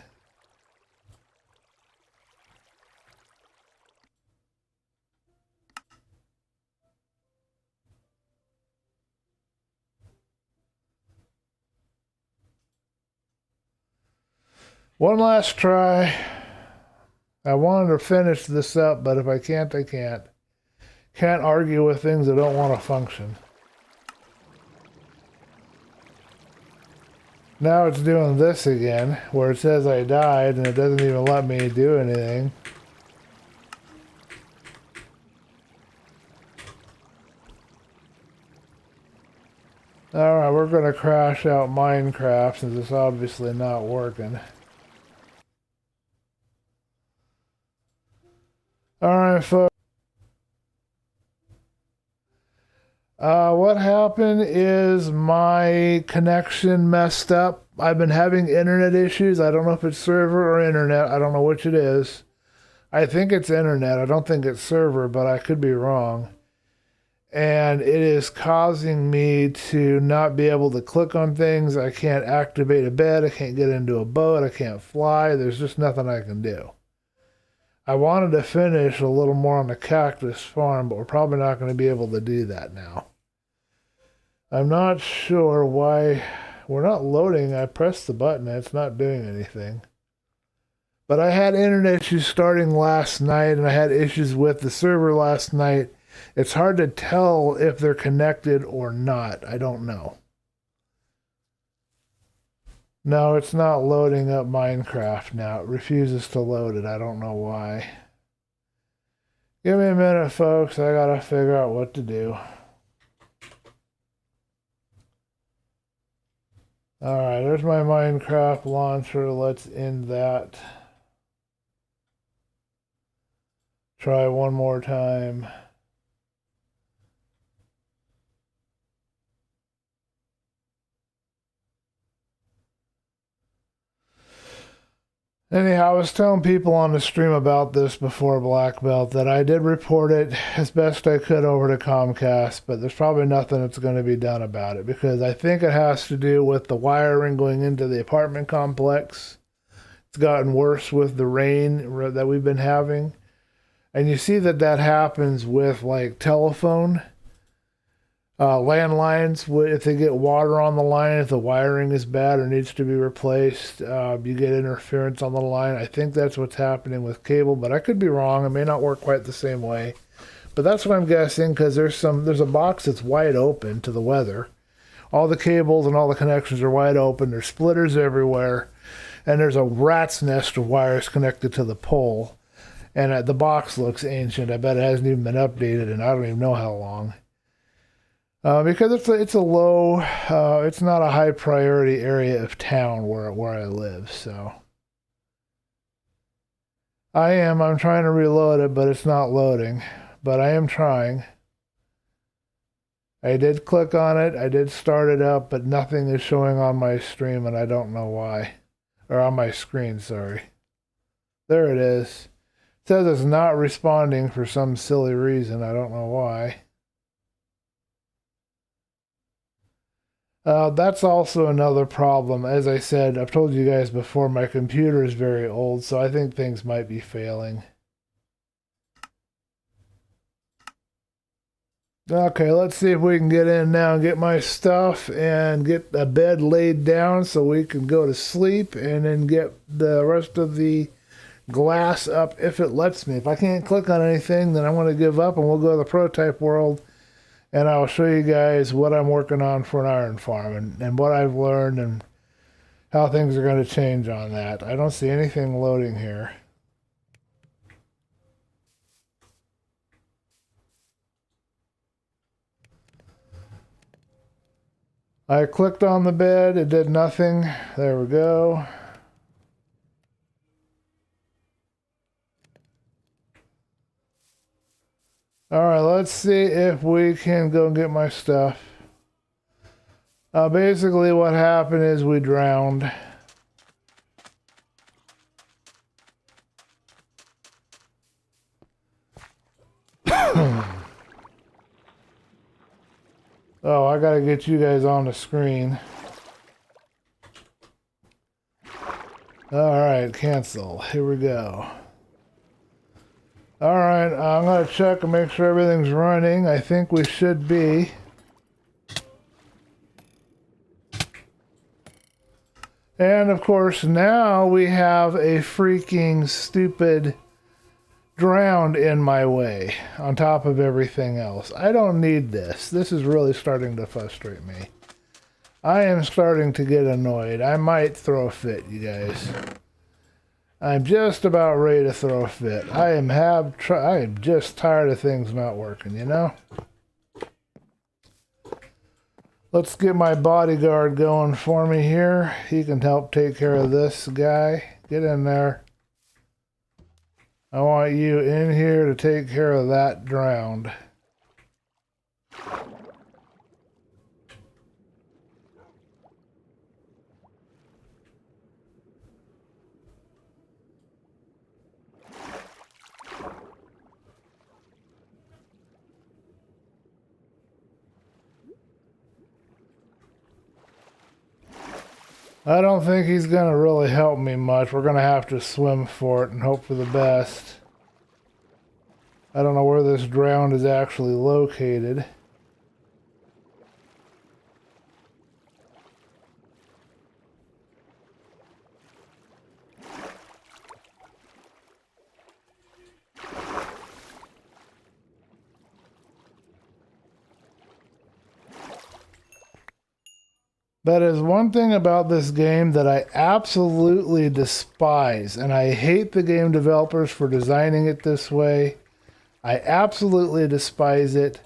Speaker 1: One last try. I wanted to finish this up, but if I can't, I can't. Can't argue with things that don't want to function. Now it's doing this again, where it says I died, and it doesn't even let me do anything. Alright, we're going to crash out Minecraft, since it's obviously not working. Alright, folks. What happened is my connection messed up. I've been having internet issues. I don't know if it's server or internet. I don't know which it is. I think it's internet. I don't think it's server, but I could be wrong. And it is causing me to not be able to click on things. I can't activate a bed. I can't get into a boat. I can't fly. There's just nothing I can do. I wanted to finish a little more on the Cactus farm, but we're probably not going to be able to do that now. I'm not sure why we're not loading. I pressed the button and it's not doing anything. But I had internet issues starting last night, and I had issues with the server last night. It's hard to tell if they're connected or not. I don't know. No, it's not loading up Minecraft now. It refuses to load it. I don't know why. Give me a minute, folks. I gotta figure out what to do. Alright, there's my Minecraft launcher. Let's end that. Try one more time. Anyhow, I was telling people on the stream about this before Black Belt that I did report it as best I could over to Comcast, but there's probably nothing that's going to be done about it because I think it has to do with the wiring going into the apartment complex. It's gotten worse with the rain that we've been having. And you see that happens with like telephone. Landlines, if they get water on the line, if the wiring is bad or needs to be replaced, you get interference on the line. I think that's what's happening with cable, but I could be wrong. It may not work quite the same way. But that's what I'm guessing, because there's a box that's wide open to the weather. All the cables and all the connections are wide open. There's splitters everywhere, and there's a rat's nest of wires connected to the pole. And the box looks ancient. I bet it hasn't even been updated, and I don't even know how long. Because it's a low, it's not a high priority area of town where I live. So I'm trying to reload it, but it's not loading. But I am trying. I did click on it. I did start it up, but nothing is showing on my stream, and I don't know why. Or on my screen, sorry. There it is. It says it's not responding for some silly reason. I don't know why. That's also another problem. As I said, I've told you guys before, my computer is very old, so I think things might be failing. Okay, let's see if we can get in now and get my stuff and get a bed laid down so we can go to sleep, and then get the rest of the glass up if it lets me. If I can't click on anything, then I'm going to give up and we'll go to the prototype world, and I'll show you guys what I'm working on for an iron farm and what I've learned and how things are going to change on that. I don't see anything loading here. I clicked on the bed, it did nothing. There we go. All right, let's see if we can go and get my stuff. Basically what happened is we drowned. Oh, I gotta get you guys on the screen. Alright, cancel. Here we go. Alright, I'm gonna check and make sure everything's running. I think we should be. And of course, now we have a freaking stupid drowned in my way on top of everything else. I don't need this. This is really starting to frustrate me. I am starting to get annoyed. I might throw a fit, you guys. I'm just about ready to throw a fit. I am just tired of things not working, you know? Let's get my bodyguard going for me here. He can help take care of this guy. Get in there. I want you in here to take care of that drowned. I don't think he's going to really help me much. We're going to have to swim for it and hope for the best. I don't know where this drowned is actually located. That is one thing about this game that I absolutely despise, and I hate the game developers for designing it this way. I absolutely despise it,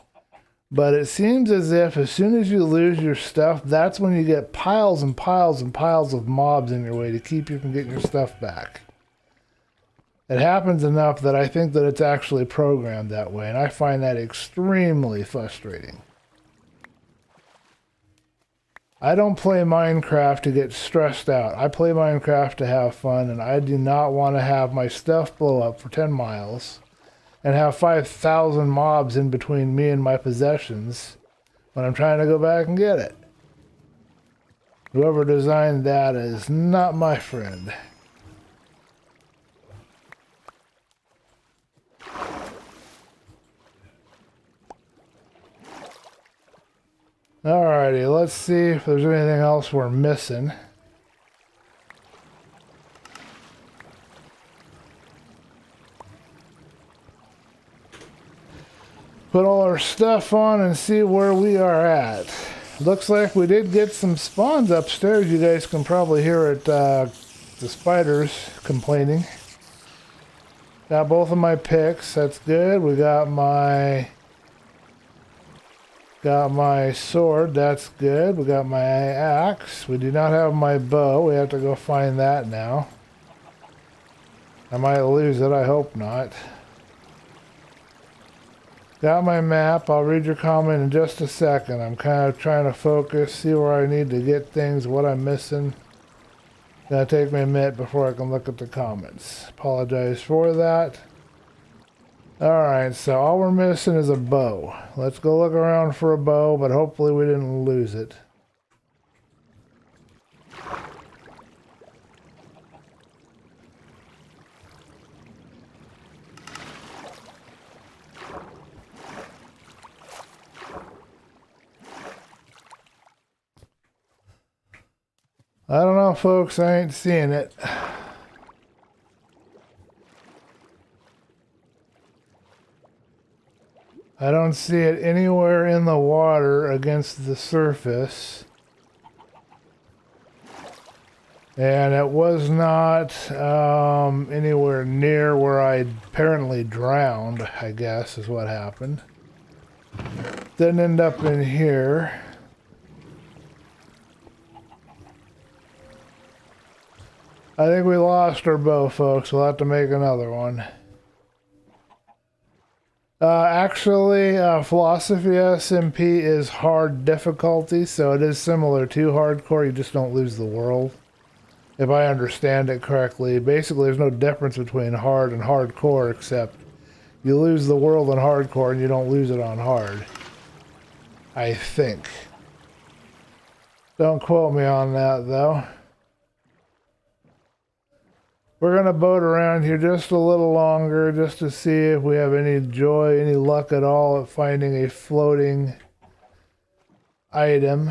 Speaker 1: but it seems as if as soon as you lose your stuff, that's when you get piles and piles and piles of mobs in your way to keep you from getting your stuff back. It happens enough that I think that it's actually programmed that way, and I find that extremely frustrating. I don't play Minecraft to get stressed out. I play Minecraft to have fun, and I do not want to have my stuff blow up for 10 miles and have 5,000 mobs in between me and my possessions when I'm trying to go back and get it. Whoever designed that is not my friend. Alrighty, let's see if there's anything else we're missing. Put all our stuff on and see where we are at. Looks like we did get some spawns upstairs. You guys can probably hear it, the spiders complaining. Got both of my picks. That's good. We got my sword. That's good. We got my axe. We do not have my bow. We have to go find that now. I might lose it. I hope not. Got my map. I'll read your comment in just a second. I'm kind of trying to focus, see where I need to get things, what I'm missing. Gonna take me a minute before I can look at the comments. Apologize for that. Alright, so all we're missing is a bow. Let's go look around for a bow, but hopefully we didn't lose it. I don't know, folks. I ain't seeing it. I don't see it anywhere in the water against the surface. And it was not anywhere near where I apparently drowned, I guess, is what happened. Didn't end up in here. I think we lost our bow, folks. We'll have to make another one. Actually, Philosophy SMP is hard difficulty, so it is similar to hardcore. You just don't lose the world. If I understand it correctly. Basically, there's no difference between hard and hardcore, except you lose the world on hardcore and you don't lose it on hard. I think. Don't quote me on that, though. We're going to boat around here just a little longer just to see if we have any joy, any luck at all at finding a floating item.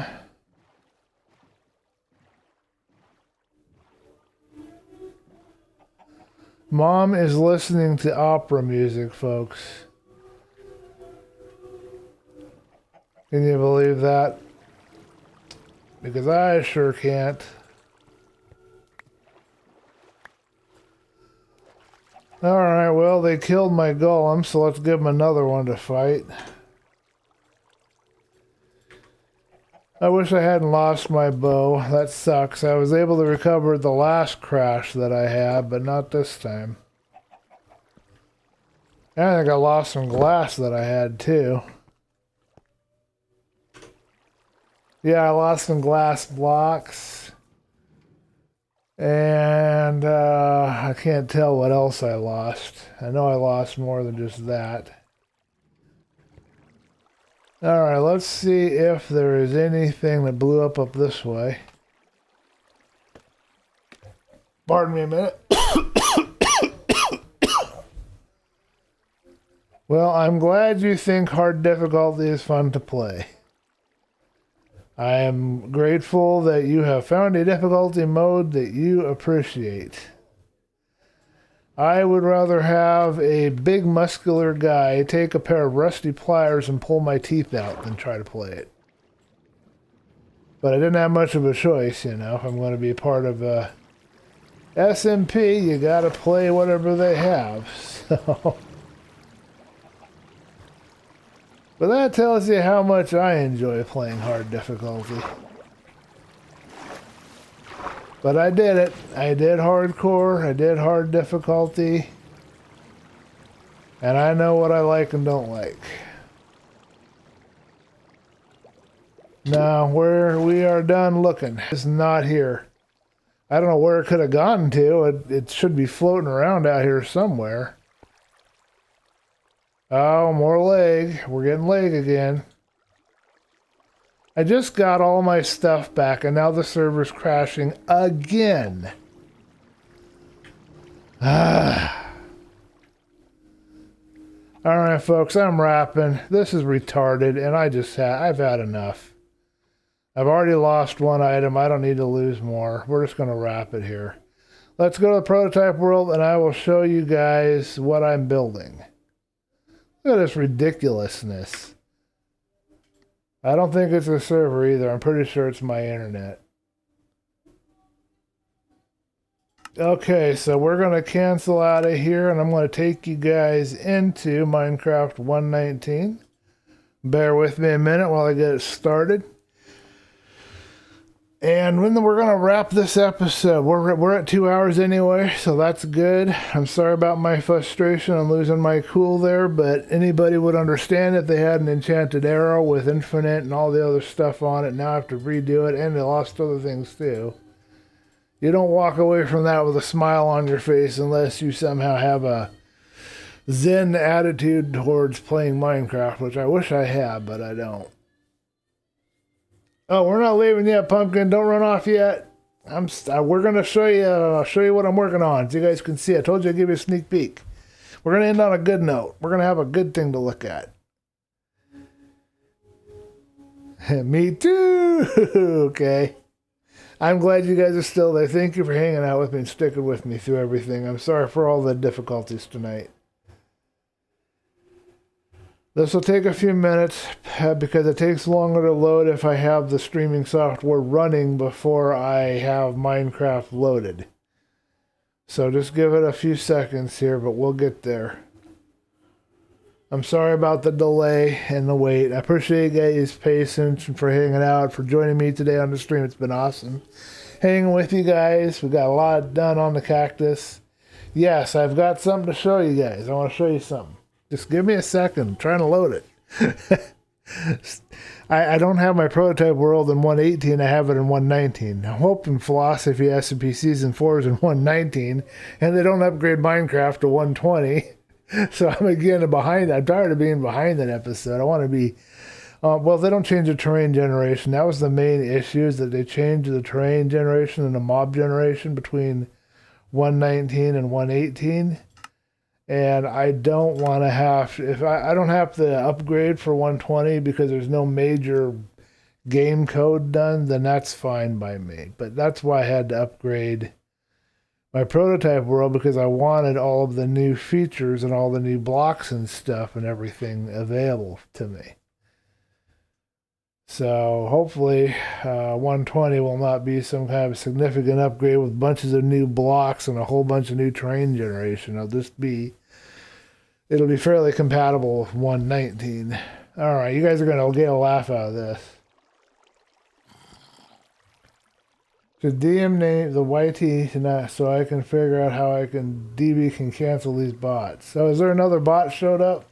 Speaker 1: Mom is listening to opera music, folks. Can you believe that? Because I sure can't. Alright, well, they killed my golem, so let's give them another one to fight. I wish I hadn't lost my bow. That sucks. I was able to recover the last crash that I had, but not this time. And I think I lost some glass that I had, too. Yeah, I lost some glass blocks. And I can't tell what else I lost. I know I lost more than just that. Alright, let's see if there is anything that blew up this way. Pardon me a minute. Well, I'm glad you think hard difficulty is fun to play. I am grateful that you have found a difficulty mode that you appreciate. I would rather have a big muscular guy take a pair of rusty pliers and pull my teeth out than try to play it. But I didn't have much of a choice, you know. If I'm going to be part of a SMP, you gotta play whatever they have. So... But that tells you how much I enjoy playing hard difficulty. But I did it. I did hardcore. I did hard difficulty. And I know what I like and don't like. Now, where we are done looking. It's not here. I don't know where it could have gotten to. It should be floating around out here somewhere. Oh, more leg. We're getting leg again. I just got all my stuff back, and now the server's crashing again. Alright, folks, I'm wrapping. This is retarded, and I've had enough. I've already lost one item. I don't need to lose more. We're just going to wrap it here. Let's go to the prototype world, and I will show you guys what I'm building. Look at this ridiculousness. I don't think it's a server either. I'm pretty sure it's my internet. Okay, so we're going to cancel out of here, and I'm going to take you guys into Minecraft 1.19. Bear with me a minute while I get it started. And when we're going to wrap this episode, we're at 2 hours anyway, so that's good. I'm sorry about my frustration and losing my cool there, but anybody would understand if they had an enchanted arrow with infinite and all the other stuff on it. Now I have to redo it, and they lost other things too. You don't walk away from that with a smile on your face unless you somehow have a zen attitude towards playing Minecraft, which I wish I had, but I don't. Oh, we're not leaving yet, Pumpkin. Don't run off yet. We're going to show you what I'm working on so you guys can see. I told you I'd give you a sneak peek. We're going to end on a good note. We're going to have a good thing to look at. Me too. Okay. I'm glad you guys are still there. Thank you for hanging out with me and sticking with me through everything. I'm sorry for all the difficulties tonight. This will take a few minutes because it takes longer to load if I have the streaming software running before I have Minecraft loaded. So just give it a few seconds here, but we'll get there. I'm sorry about the delay and the wait. I appreciate you guys' patience and for hanging out, for joining me today on the stream. It's been awesome hanging with you guys. We got a lot done on the Cactus. Yes, I've got something to show you guys. I want to show you something. Just give me a second. I'm trying to load it. I don't have my prototype world in 1.18. I have it in 1.19. I'm hoping Philosophy SMP Season 4 is in 1.19, and they don't upgrade Minecraft to 1.20. So I'm again behind. I'm tired of being behind that episode. I want to be... well, they don't change the terrain generation. That was the main issue, is that they changed the terrain generation and the mob generation between 1.19 and 1.18. And I don't want to have, if I don't have to upgrade for 120 because there's no major game code done, then that's fine by me. But that's why I had to upgrade my prototype world, because I wanted all of the new features and all the new blocks and stuff and everything available to me. So hopefully 120 will not be some kind of significant upgrade with bunches of new blocks and a whole bunch of new terrain generation. It'll be fairly compatible with 1.19. All right, you guys are going to get a laugh out of this. The DM name the YT tonight so I can figure out how DB can cancel these bots. So is there another bot showed up?